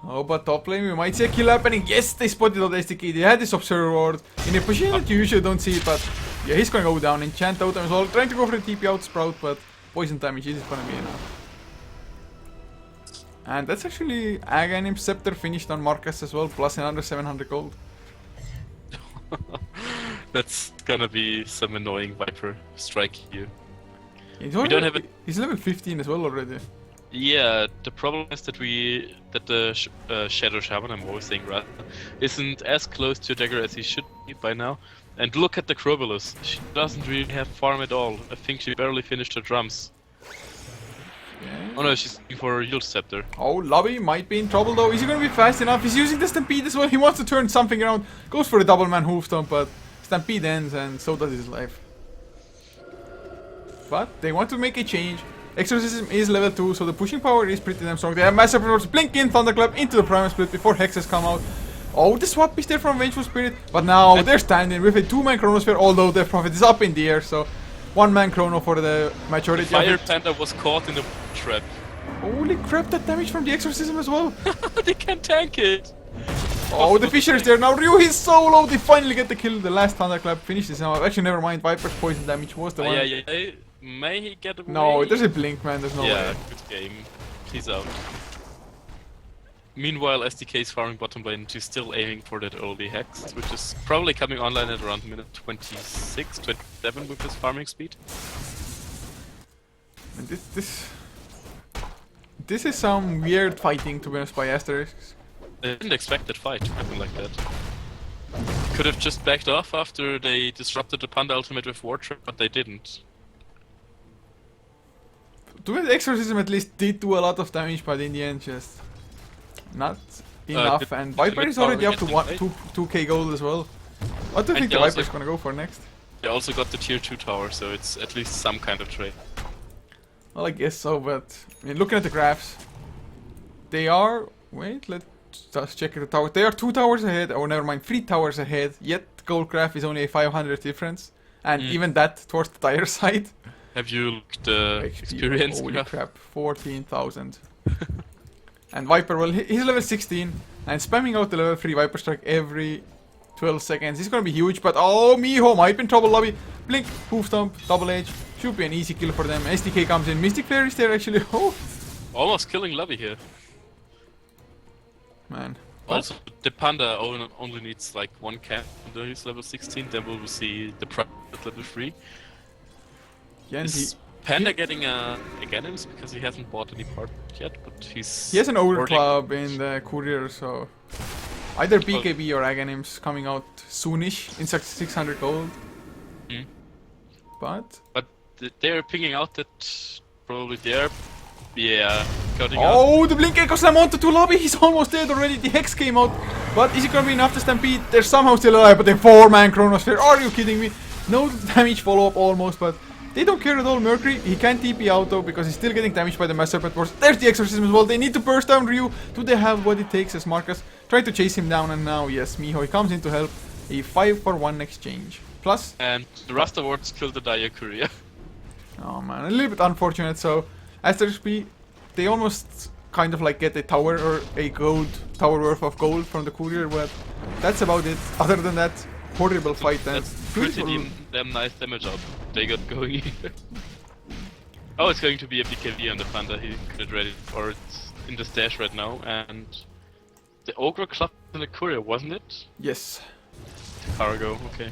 Oh, but top lane, we might see a kill happening. Yes, they spotted out SDK. They had this Observer Ward in a position that you usually don't see it, but yeah, he's gonna go down. Enchant Totem as well. Trying to go for the TP out Sprout, but poison damage is gonna be enough. And that's actually Aghanim Scepter finished on Marcus as well, plus another 700 gold. That's gonna be some annoying Viper strike here. He's, We don't have a... he's level 15 as well already. Yeah, the problem is that the Shadow Shaman, I'm always saying rather, isn't as close to Dagger as he should be by now. And look at the Crobolus. She doesn't really have farm at all. I think she barely finished her drums. Yeah. Oh no, she's looking for Kiilstofte. Oh, Lobby might be in trouble though. Is he gonna be fast enough? He's using the Stampede as well. He wants to turn something around. Goes for the double man hoof stomp, but Stampede ends and so does his life. But they want to make a change. Exorcism is level 2, so the pushing power is pretty damn strong. They have Master Prophets blink in, Thunderclap into the Primal Split before Hexes come out. Oh, the swap is there from Vengeful Spirit, but now they're standing with a 2-man Chronosphere, although the Prophet is up in the air, so 1-man Chrono for the majority The Fire of it. Panda was caught in a trap. Holy crap, that damage from the Exorcism as well. They can't tank it. Oh, the Fisher is there now. Ryu is solo. They finally get the kill. The last Thunderclap finishes him off. Actually, never mind. Viper's poison damage was the one. Yeah. May he get away? No, there's a blink, man. There's no Yeah, way. good game. He's out. Meanwhile, SDK is farming bottom lane. She's still aiming for that early Hex, which is probably coming online at around minute 26, 27 with his farming speed. And this is some weird fighting, to be honest, by Asterisk. I didn't expect that fight to happen like that. Could have just backed off after they disrupted the Panda ultimate with War Trap, but they didn't. To be honest, Exorcism at least did do a lot of damage, but in the end, just not enough. And Viper is already up to 2k gold as well. What do you think the Viper's gonna go for next? They also got the tier 2 tower, so it's at least some kind of trade. Well, I guess so, but I mean, looking at the graphs, they are. Wait, let's just check the tower. They are 2 towers ahead, or never mind, 3 towers ahead. Yet gold graph is only a 500 difference, and even that towards the tire side. Have you looked experience? Holy crap, 14,000. And Viper, well, he's level 16 and spamming out the level 3 Viper strike every 12 seconds. He's gonna be huge, but oh, Miho might be in trouble. Lobby, blink, hoof stomp, double edge. Should be an easy kill for them. SDK comes in. Mystic Flare is there actually. Oh, almost killing Lobby here. Man. Also, the Panda only needs like 1 camp until he's level 16. Then we will see the Private level 3. Yeah, is Panda getting a Aghanim's because he hasn't bought any part yet, but he has an old club in the courier, so either BKB or Aghanim's coming out soonish in 600 gold. But they're pinging out that probably they're cutting out. Oh, the blink echo slam onto 2 Lobby. He's almost dead already. The Hex came out, but is it gonna be enough to Stampede? They're somehow still alive, but they 4-man Chronosphere. Are you kidding me? No damage follow up almost, but they don't care at all. Mercury, he can't TP out though because he's still getting damaged by the Master Serpent Force. There's the Exorcism as well. They need to burst down Ryu. Do they have what it takes as Marcus? Try to chase him down, and now, yes, Miho, he comes in to help. A 5-for-1 exchange. Plus... And the Rust Awards killed the Dire Courier. Oh man, a little bit unfortunate. So, AsteriskB, they almost kind of like get a tower or a tower worth of gold from the courier, but that's about it. Other than that, horrible fight. That's pretty damn nice damage out they got going here. Oh, it's going to be a BKB on the Panda. He got it ready for it in the stash right now. And the Ogre Club in the courier, wasn't it? Yes. Cargo, okay.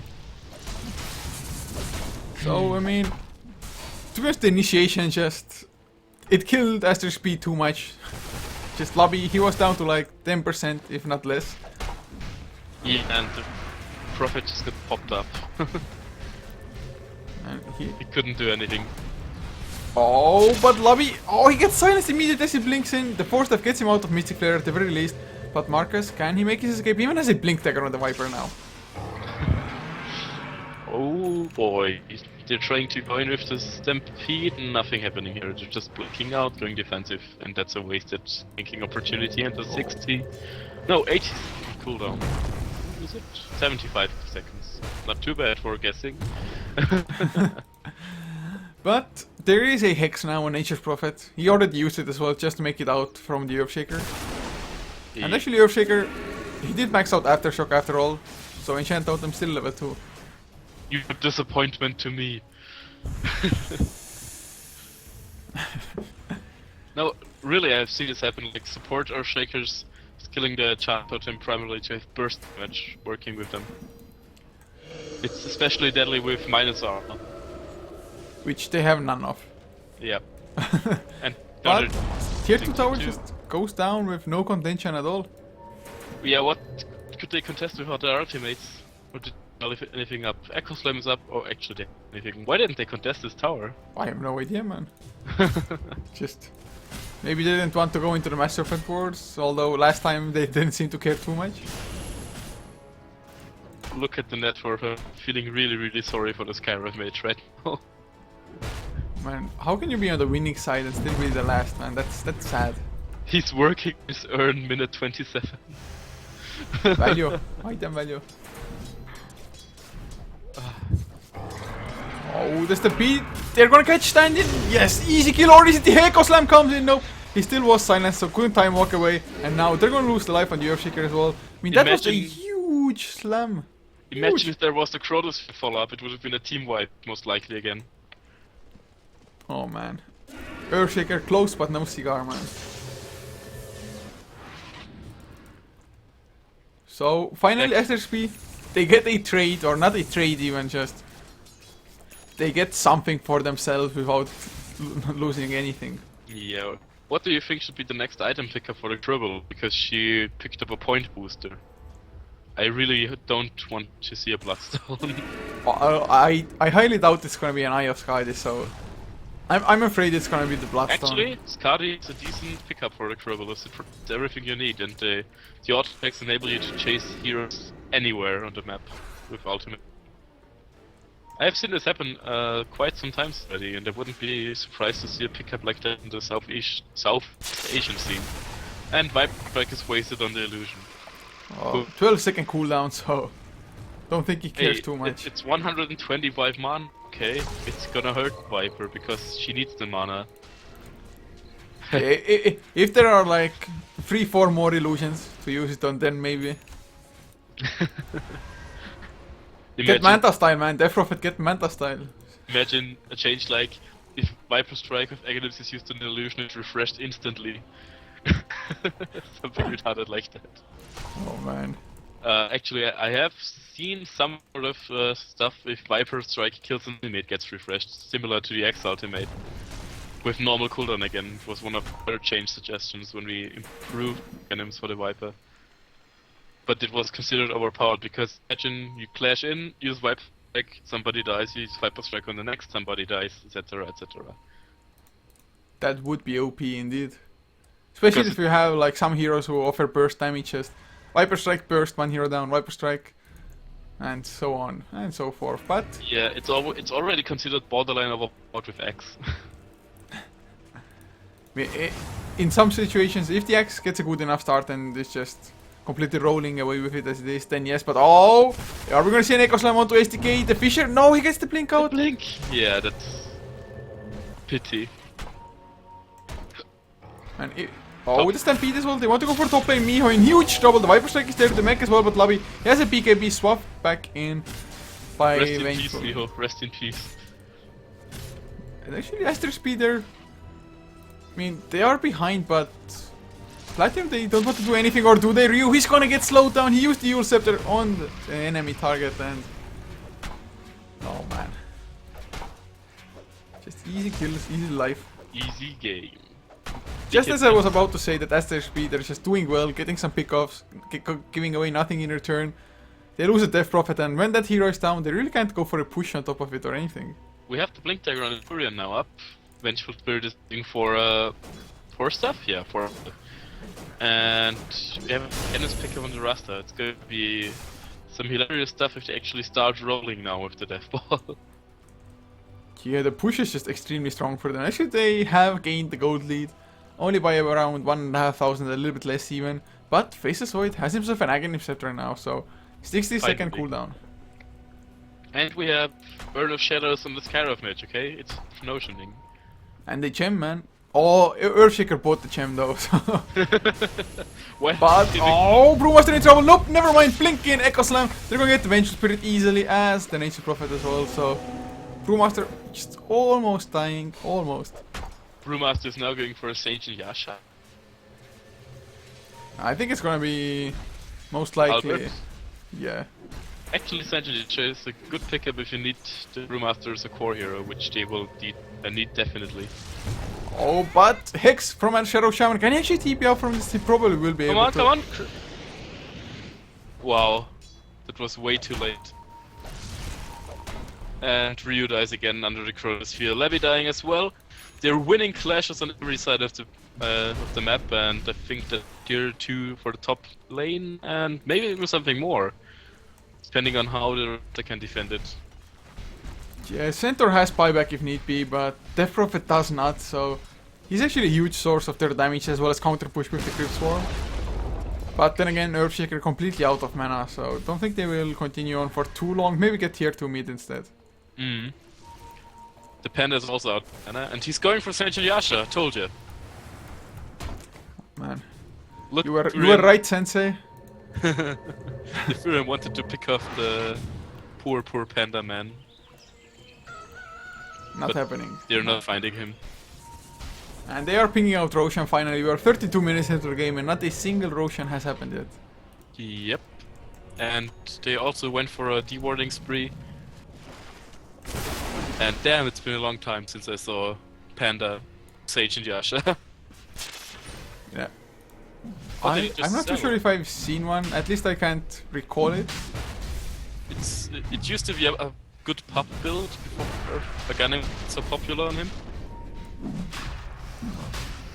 So, I mean, to be honest, the initiation just... It killed AsteriskB too much. Just Lobby, he was down to like 10%, if not less. Yeah, and the Prophet just got popped up. And he couldn't do anything. Oh, but Lobby... Oh, he gets silenced immediately as he blinks in. The Force Staff gets him out of Mystic Flare at the very least. But Marcus, can he make his escape? He even has a blink dagger on the Viper now. Oh boy, they're trying to go in with the Stampede, nothing happening here, they're just blinking out, going defensive, and that's a wasted blinking opportunity, and the 60... No, 80 cooldown. Is it? 75 seconds. Not too bad for guessing. But there is a Hex now on Nature's Prophet. He already used it as well, just to make it out from the Earthshaker. And actually Earthshaker, he did max out Aftershock after all, so Enchant Totem still level 2. You a disappointment to me. No, really, I've seen this happen. Like support Earthshakers killing the Enchant Totem primarily to have burst damage working with them. It's especially deadly with minus armor. Which they have none of. Yeah. And the But other tier thing 2 tower too. just goes down with no contention at all. Yeah, what could they contest without their ultimates? Or did they lift anything up? Echo Slam is up, or actually anything. Why didn't they contest this tower? I have no idea, man. Just maybe they didn't want to go into the Master Serpent Wars, although last time they didn't seem to care too much. Look at the network. I'm feeling really, really sorry for the Skyrim mage right now. Man, how can you be on the winning side and still be the last, man? That's sad. He's working his earn minute 27. Value. Item value. Oh, there's the beat. They're gonna catch stand-in. Yes, easy kill. Or is it the Echo Slam comes in? Nope. He still was silenced, so couldn't time walk away. And now they're gonna lose the life on the Earthshaker as well. I mean, that was a huge slam. Imagine if there was the Crotus follow-up, it would have been a team wipe, most likely again. Oh man. Earthshaker close, but no cigar, man. So, finally, AsteriskB, they get a trade, or not a trade even, just... They get something for themselves without losing anything. Yeah. What do you think should be the next item pickup for the Dribble? Because she picked up a point booster. I really don't want to see a Bloodstone. I highly doubt it's gonna be an Eye of Skadi, so... I'm afraid it's gonna be the Bloodstone. Actually, Skadi is a decent pickup for the Dribble. It's everything you need, and the auto-attacks enable you to chase heroes anywhere on the map with ultimate. I have seen this happen quite some times already, and I wouldn't be surprised to see a pickup like that in the South Asian scene. And Viper Strike is wasted on the illusion. Oh, 12-second cooldown, so don't think he cares too much. It's 125 mana. Okay, it's gonna hurt Viper because she needs the mana. If there are like 3-4 more illusions to use it on, then maybe. Get Manta style, man. Death Prophet, get Manta style. Imagine a change like if Viper Strike with Aghanim is used on an illusion, it's refreshed instantly. Something retarded like that. Oh man. Actually, I have seen some sort of stuff if Viper Strike kills an ultimate gets refreshed, similar to the X ultimate. With normal cooldown again, it was one of our change suggestions when we improved Aghanims for the Viper. But it was considered overpowered because imagine you clash in, use Viper Strike, somebody dies, you use Viper Strike on the next, somebody dies, etc, etc. That would be OP indeed. Especially if you have like some heroes who offer burst damage, just Viper Strike burst, one hero down, Viper Strike, and so on and so forth. But yeah, it's already considered borderline overpowered with X. in some situations, if the X gets a good enough start and it's just completely rolling away with it as it is, then yes. But oh, are we gonna see an Echo Slam onto SDK? The Fisher? No, he gets the blink out. Blink. Yeah, that's pity. And the Stampede as well. They want to go for top lane. Miho in huge trouble. The Viper Strike is there. The mech as well, but Lobby has a BKB swap back in by Rest in peace, Vengeful. Miho. Rest in peace. And actually, AsteriskB there. I mean, they are behind, but Platinum, they don't want to do anything, or do they? Ryu, he's gonna get slowed down. He used the Yule Scepter on the enemy target, and oh man, just easy kills, easy life. Easy game. Just as I was about to say that AsteriskB, they're just doing well, getting some pickoffs, giving away nothing in return. They lose a Death Prophet, and when that hero is down, they really can't go for a push on top of it or anything. We have the Blink Dagger on the Furion now up. Vengeful Spirit is looking for stuff, yeah, and we have a Ennis pickup on the Rasta. It's going to be some hilarious stuff if they actually start rolling now with the Death Ball. Yeah, the push is just extremely strong for them. Actually, they have gained the gold lead, only by around 1,500, a little bit less even. But Faceless Void has himself an Aghanim Scepter now, so 60-second cooldown. And we have Burn of Shadows on the Skyrim match, okay? It's notioning. And the gem, man. Oh, Earthshaker bought the gem though. So. Well, but oh, Brewmaster in trouble. Nope, never mind. Blink in Echo Slam. They're gonna get the Vengeful Spirit easily as the Nature Prophet as well. So Brewmaster just almost dying, almost. Brewmaster is now going for a Sage and Yasha. I think it's gonna be most likely. Albert? Yeah. Actually, Sanjay is a good pickup if you need the Brewmaster as a core hero, which they will need definitely. Oh, but Hex from a Shadow Shaman. Can he actually TP out from this? He probably will be able to. Come on! Wow, that was way too late. And Ryu dies again under the Chronosphere. Levy dying as well. They're winning clashes on every side of the map, and I think that tier 2 for the top lane, and maybe even something more, depending on how they can defend it. Yeah, Centaur has buyback if need be, but Death Prophet does not, so he's actually a huge source of their damage as well as counter push with the Crypt Swarm. But then again, Earthshaker completely out of mana, so don't think they will continue on for too long. Maybe get tier 2 mid instead. The Panda is also out of mana, and he's going for Sanjay Yasha, told you. Man, Look, you were right, Sensei. The Furion wanted to pick off the poor Panda man. Not happening. They're not finding him. And they are pinging out Roshan finally. We are 32 minutes into the game and not a single Roshan has happened yet. Yep. And they also went for a dewarding spree. And damn, it's been a long time since I saw Panda, Sage and Yasha. Yeah. What did he just I'm not too sell? sure if I've seen one. At least I can't recall it. It used to be a good pop build before Again, it's so popular on him.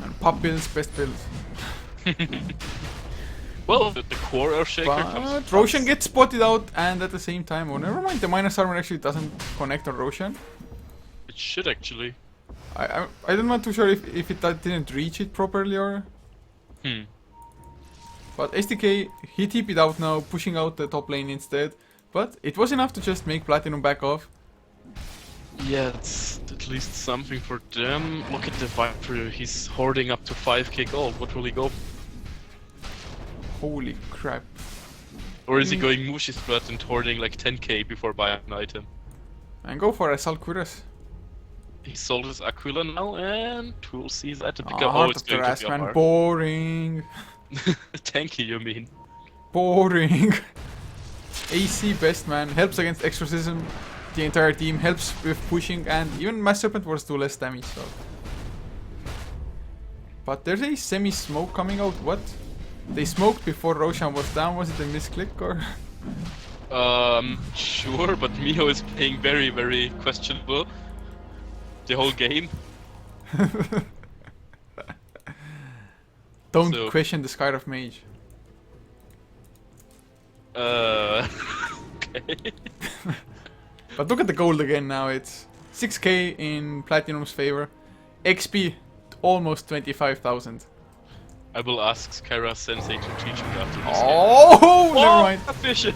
And pop builds, best builds. Well, the core Earthshaker But comes. Roshan gets spotted out, and at the same time, oh never mind, the minus armor actually doesn't connect on Roshan. It should actually. I'm not too sure if it didn't reach it properly or. But SDK, he TP'd out now, pushing out the top lane instead. But it was enough to just make Platinum back off. Yeah, it's at least something for them. Look at the Viper, he's hoarding up to 5k gold. What will he go? Holy crap. Or is he going Mushi Strat and hoarding like 10k before buying an item? And go for a Salquirus. He sold his Aquila now, and we'll see that to pick Oh, up. Heart It's of the going to Ras, be a man. hard. Boring. Tanky, you mean? Boring. AC best, man. Helps against Exorcism. The entire team helps with pushing, and even Mass Serpent was do less damage, so. But there's a semi-smoke coming out. What? They smoked before Roshan was down. Was it a misclick or? Sure, but Mio is playing very, very questionable. The whole game. Don't So- question the Sky of Mage. Okay. But look at the gold again now. It's 6k in Platinum's favor. XP almost 25,000. I will ask Skyra Sensei to teach me after this Oh, game. never mind. Fisher!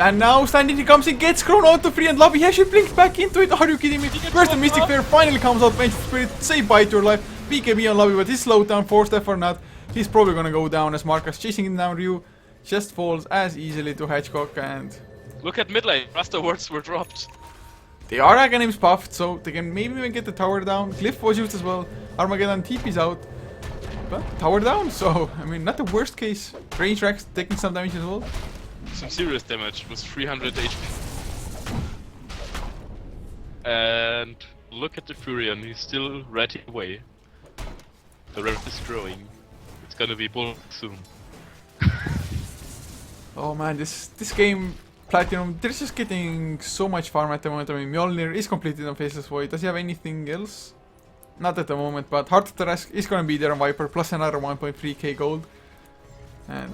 And now Standing comes in, gets Crown out to free, and Lobby actually blinks back into it. Are you kidding me? Where's the Mystic Flare? Finally comes out, Vengeful Spirit, say bye to your life. BKB on Lobby, but he's slowed down, forced F or not. He's probably gonna go down as Marcus chasing him down. Ryu just falls as easily to Hedgehog, and Look at mid lane, Rasta words were dropped. they are Aghanims buffed, so they can maybe even get the tower down. Glyph was used as well. Armageddon TP's out. But tower down, so I mean not the worst case. Range Rex taking some damage as well. Some serious damage, it was 300 HP. And look at the Furion, he's still ratting away. The rest is growing. It's gonna be bull soon. Oh man, this game, Platinum, they're just getting so much farm at the moment. I mean, Mjolnir is completed on Faceless Void. Does he have anything else? Not at the moment, but Heart of the Rask is gonna be there on Viper, plus another 1.3k gold. And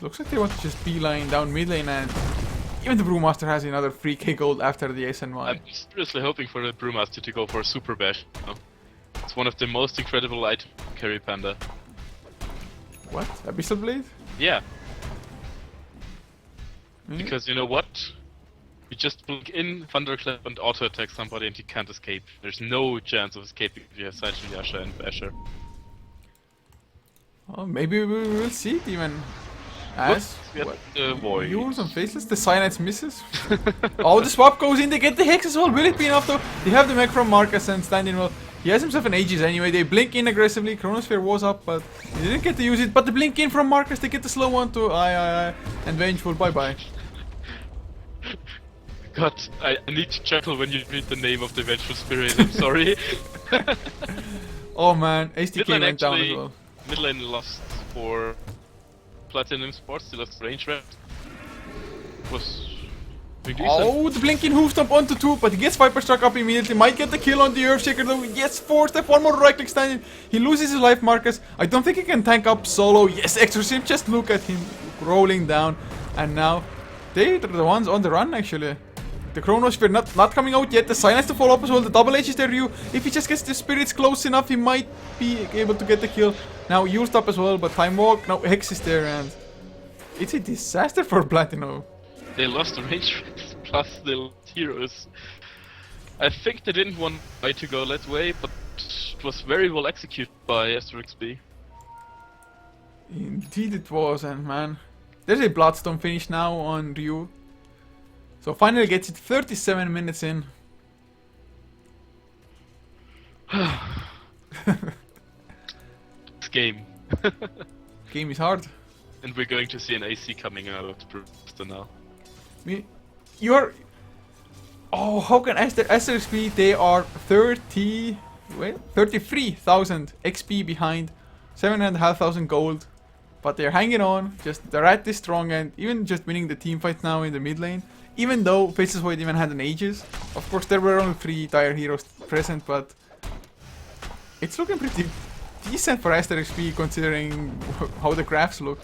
looks like they want to just beeline down mid lane, and even the Brewmaster has another 3k gold after the SNY. I'm seriously hoping for the Brewmaster to go for a Super Bash. You know? It's one of the most incredible items to carry Panda. What? Abyssal Blade? Yeah, Hmm? because you know what? You just blink in, Thunderclap, and auto-attack somebody and he can't escape. There's no chance of escaping if you have Sajin, Yasha, and Basher. Oh, maybe we will see it even. As Get what? the void. Yours on Faceless, the Silence misses. Oh, the swap goes in, they get the Hex as well. Will it be enough though? They have the mech from Marcus and Standing well. He has himself an Aegis anyway. They blink in aggressively. Chronosphere was up, but they didn't get to use it. But the blink in from Marcus, they get the slow one to and Vengeful. Bye bye. God, I need to chuckle when you read the name of the Vengeful Spirit, I'm sorry. Oh man, SDK Midlane went down as actually, well. Midlane lost for Platinum Sports, they lost range red. Was big decent. Oh, the blinking hoof stomp onto 2, but he gets Viper Struck up immediately. Might get the kill on the Earthshaker though. Yes, 4-step, one more right click standing. He loses his life markers. I don't think he can tank up solo. Yes, Exorcism, just look at him rolling down. And now, they're the ones on the run actually. The Chronosphere not coming out yet. The Silence to follow up as well. The double H is there, Ryu. If he just gets the spirits close enough, he might be able to get the kill. Now, Kiilstofte as well, but Time Walk. No, Hex is there, and it's a disaster for Platino. They lost the range race, plus they lost heroes. I think they didn't want to go that way, but it was very well executed by AsteriskB. Indeed it was, and man, there's a Bloodstone finish now on Ryu. So finally gets it 37 minutes in. This game. Game is hard. And we're going to see an AC coming out of the Brewster now. You're... Oh, how can AsteriskB, they are 33,000 XP behind, 7,500 gold. But they're hanging on, just the rat is strong and even just winning the team fight now in the mid lane. Even though Faceless Void even had an Aegis. Of course there were only 3 dire heroes present, but it's looking pretty decent for AsteriskB considering how the graphs look.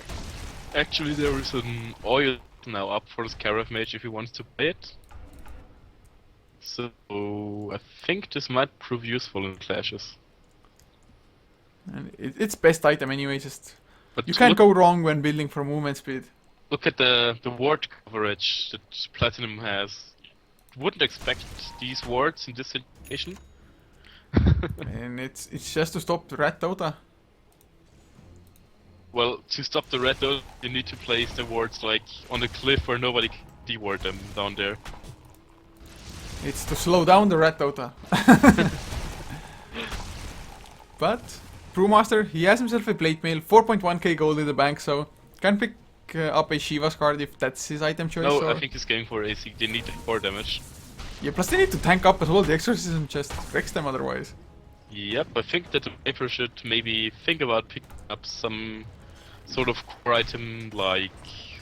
Actually there is an oil now up for the Scarab Mage if he wants to play it. So I think this might prove useful in clashes. And it's best item anyway, just... But you can't go wrong when building for movement speed. Look at the ward coverage that Platinum has. Wouldn't expect these wards in this situation. And it's just to stop the rat Dota. Well, to stop the red Dota, you need to place the wards like on a cliff where nobody can de-ward them down there. It's to slow down the rat Dota. But Brewmaster, he has himself a Blade Mail, 4.1k gold in the bank, so can pick up a Shiva's card if that's his item choice. No, or... I think he's going for AC. They need 4 damage. Yeah, plus they need to tank up as well. The Exorcism just wrecks them otherwise. Yep, I think that the Viper should maybe think about picking up some sort of core item like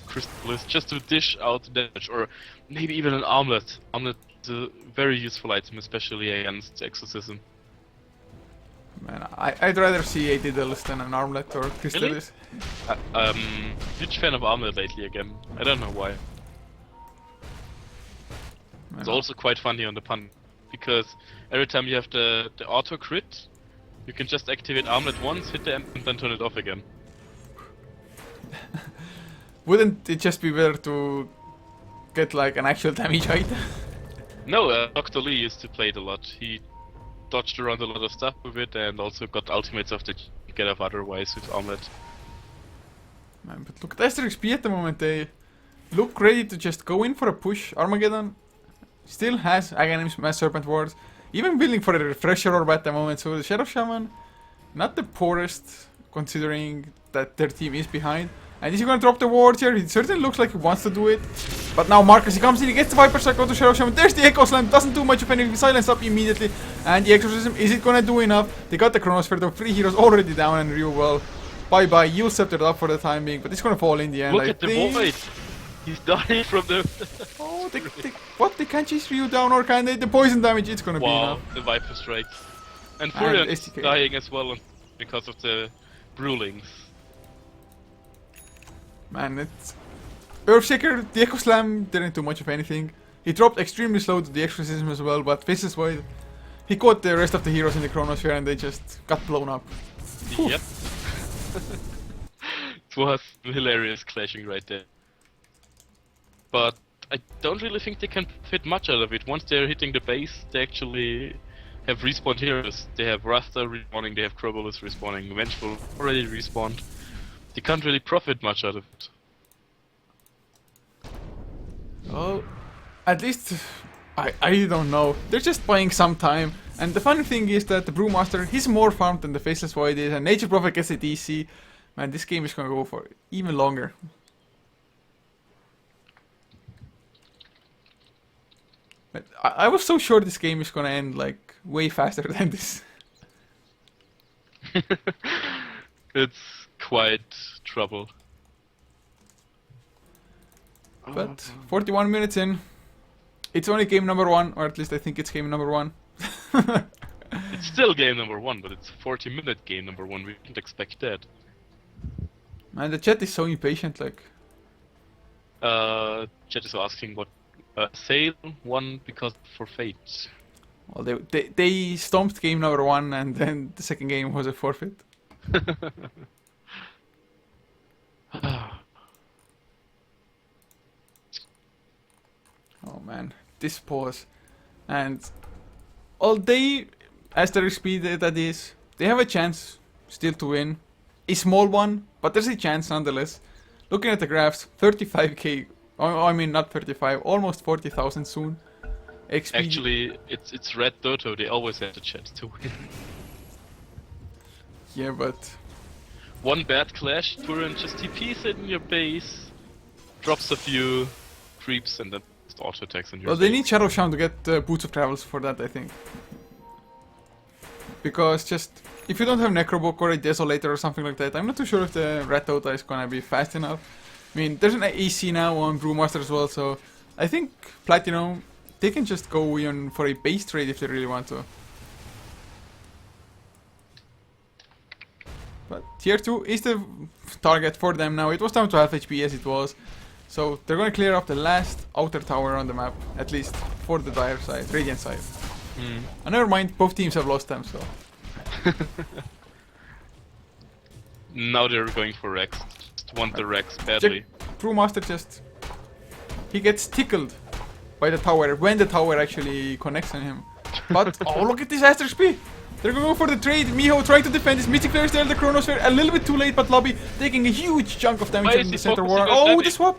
Crystallis just to dish out the damage, or maybe even an Armlet. Armlet is a very useful item, especially against Exorcism. Man, I'd rather see a Diddles than an Armlet or Crystallis. Really? Huge fan of Armlet lately again. I don't know why. Man. It's also quite funny on the pun, because every time you have the auto crit, you can just activate Armlet once, hit the M, and then turn it off again. Wouldn't it just be better to get like an actual damage item? No, Dr. Lee used to play it a lot. He dodged around a lot of stuff with it and also got ultimates of the get off otherwise with Armlet. Man, but look at AsteriskB at the moment. They look ready to just go in for a push. Armageddon still has Aghanim's Mass Serpent Wards. Even building for a refresher orb at the moment. So the Shadow Shaman, not the poorest considering that their team is behind. And is he gonna drop the wards here? He certainly looks like he wants to do it. But now Marcus, he comes in, he gets the Viper Strike out to Shadow Shaman. There's the Echo Slam, doesn't do much of anything. Silence up immediately. And the Exorcism, is it gonna do enough? They got the Chronosphere, the 3 heroes already down, and Ryu, well, bye bye. You'll scepter it up for the time being, but it's gonna fall in the end. Look at the void! He's dying from the... Oh, what? They can't chase Ryu down, or can they? The poison damage, it's gonna be enough. Wow, the Viper Strike. And Furion is SDK. dying as well because of the Brewlings. Man, it's... Earthshaker, the Echo Slam didn't do much of anything. He dropped extremely slow to the Exorcism as well, but Faceless Void, he caught the rest of the heroes in the Chronosphere and they just got blown up. Yep. It was hilarious clashing right there. But I don't really think they can fit much out of it. Once they're hitting the base, they actually have respawned heroes. They have Rasta respawning, they have Crobolus respawning, Vengeful already respawned. They can't really profit much out of it. Well, at least, I don't know. They're just buying some time. And the funny thing is that the Brewmaster, he's more farmed than the Faceless Void is, and Nature Prophet gets a DC. Man, this game is gonna go for even longer. But I was so sure this game is gonna end like way faster than this. It's quite trouble. But 41 minutes in, it's only game number 1, or at least I think it's game number 1. It's still game number 1, but it's 40-minute game number 1. We didn't expect that. Man, the chat is so impatient, like. Chat is asking what Sale won because for fate. Well, they stomped game number 1, and then the second game was a forfeit. Oh man, this pause. And all day, AsteriskB that is, they have a chance still to win. A small one, but there's a chance nonetheless. Looking at the graphs, 35k, I mean not 35, almost 40,000 soon. XP. Actually, it's Red Dota, they always have a chance to win. Yeah, but... One bad clash, Turin just TPs it in your base, drops a few creeps, and then auto attacks on your well, they need Shadow Shaman to get Boots of Travels for that, I think. Because just... if you don't have Necrobook or a Desolator or something like that, I'm not too sure if the Red Dota is gonna be fast enough. I mean, there's an AC now on Brewmaster as well, so... I think Platinum, they can just go in for a base trade if they really want to. But tier 2 is the target for them now. It was down to half HP as it was. So they're gonna clear up the last outer tower on the map, at least for the Dire side, Radiant side. And never mind, both teams have lost them, so... Now they're going for Rex. Just want the Rex badly. Brewmaster just... he gets tickled by the tower when the tower actually connects on him. But, oh look at this AsteriskB! They're gonna go for the trade. Miho trying to defend his Mystic Flare there, the Chronosphere, a little bit too late, but Lobby taking a huge chunk of damage from the center wall. Oh, the swap!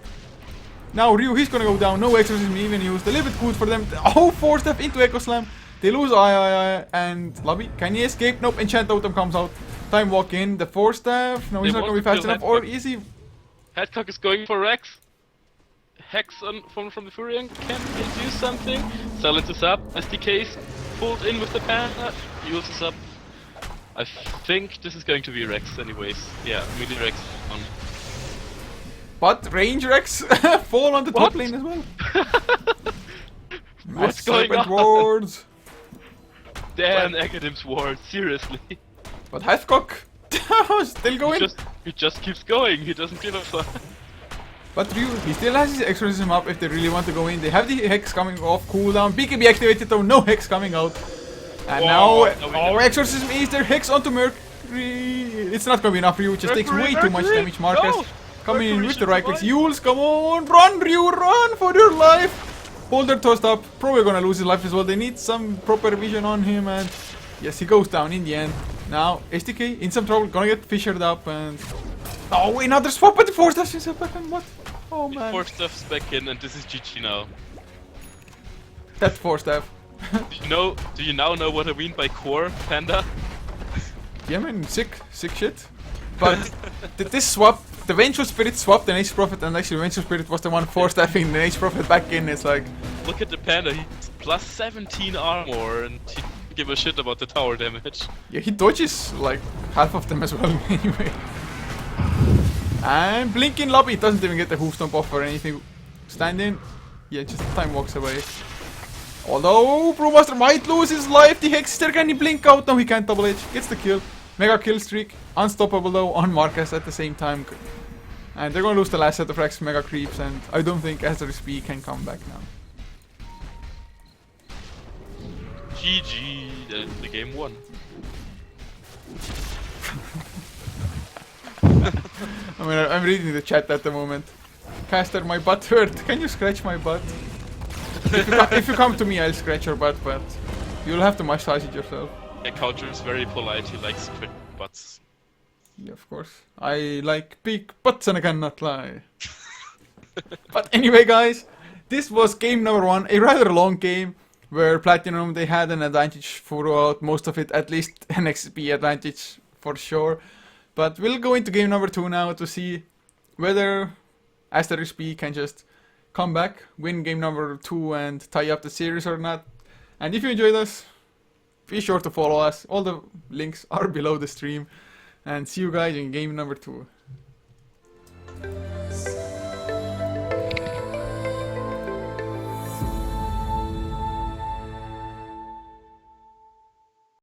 Now Ryu, he's gonna go down, no exorcism even used, a little bit good for them. Oh, 4-step into Echo Slam. They lose and Lobby, can he escape? Nope, Enchant Totem comes out. Time walk in, the 4-step, no, he's not gonna be fast enough, or is he? Headcock is going for Rex. Hex from the Furion, can he do something? Silence is up, SDK's pulled in with the Panda, Yules is up. I think this is going to be Rex anyways. Yeah, melee Rex on. But range Rex fall on the top lane as well. What's going on? Wards. Dan Akadem's ward, seriously. But Heathcock still going. He just keeps going, he doesn't give a fuck. But Ryu, he still has his exorcism up if they really want to go in. They have the Hex coming off cooldown. BKB activated though, no Hex coming out. And now, exorcism is there, Hex onto Mercury. It's not gonna be enough, Ryu. It just takes way too much damage. Marcus coming in with the right clicks. Yules, come on, run Ryu, run for your life. Boulder tossed up, probably gonna lose his life as well. They need some proper vision on him, and yes, he goes down in the end. Now, STK in some trouble, gonna get fissured up, and oh, another swap, but the 4-step is back, and what? Oh man. 4-step's back in, and this is GG now. That 4-step. Do you now know what I mean by core, Panda? Yeah man, sick shit. But this swap, the Vengeful Spirit swapped an Ace Prophet, and actually Vengeful Spirit was the one 4-stepping the Ace Prophet back in. It's like... look at the Panda, he's plus 17 armor, and he doesn't give a shit about the tower damage. Yeah, he dodges like half of them as well anyway. And Blinking Lobby doesn't even get the hoof stomp off or anything. Stand in. Yeah, just time walks away. Although Brewmaster might lose his life, the Hex still can he blink out? No, he can't double edge. Gets the kill. Mega kill streak. Unstoppable though on Marcus at the same time. And they're gonna lose the last set of Rex Mega Creeps, and I don't think AsteriskB can come back now. GG, the game won. I mean, I'm reading the chat at the moment. Caster, my butt hurt. Can you scratch my butt? If you come to me, I'll scratch your butt, but you'll have to massage it yourself. Yeah, Coucher is very polite. He likes quick butts. Yeah, of course. I like big butts and I cannot lie. But anyway, guys, this was game number 1. A rather long game where Platinum, they had an advantage throughout most of it. At least an XP advantage for sure. But we'll go into game number 2 now to see whether AsteriskB can just come back, win game number 2 and tie up the series or not. And if you enjoyed us, be sure to follow us. All the links are below the stream. And see you guys in game number 2.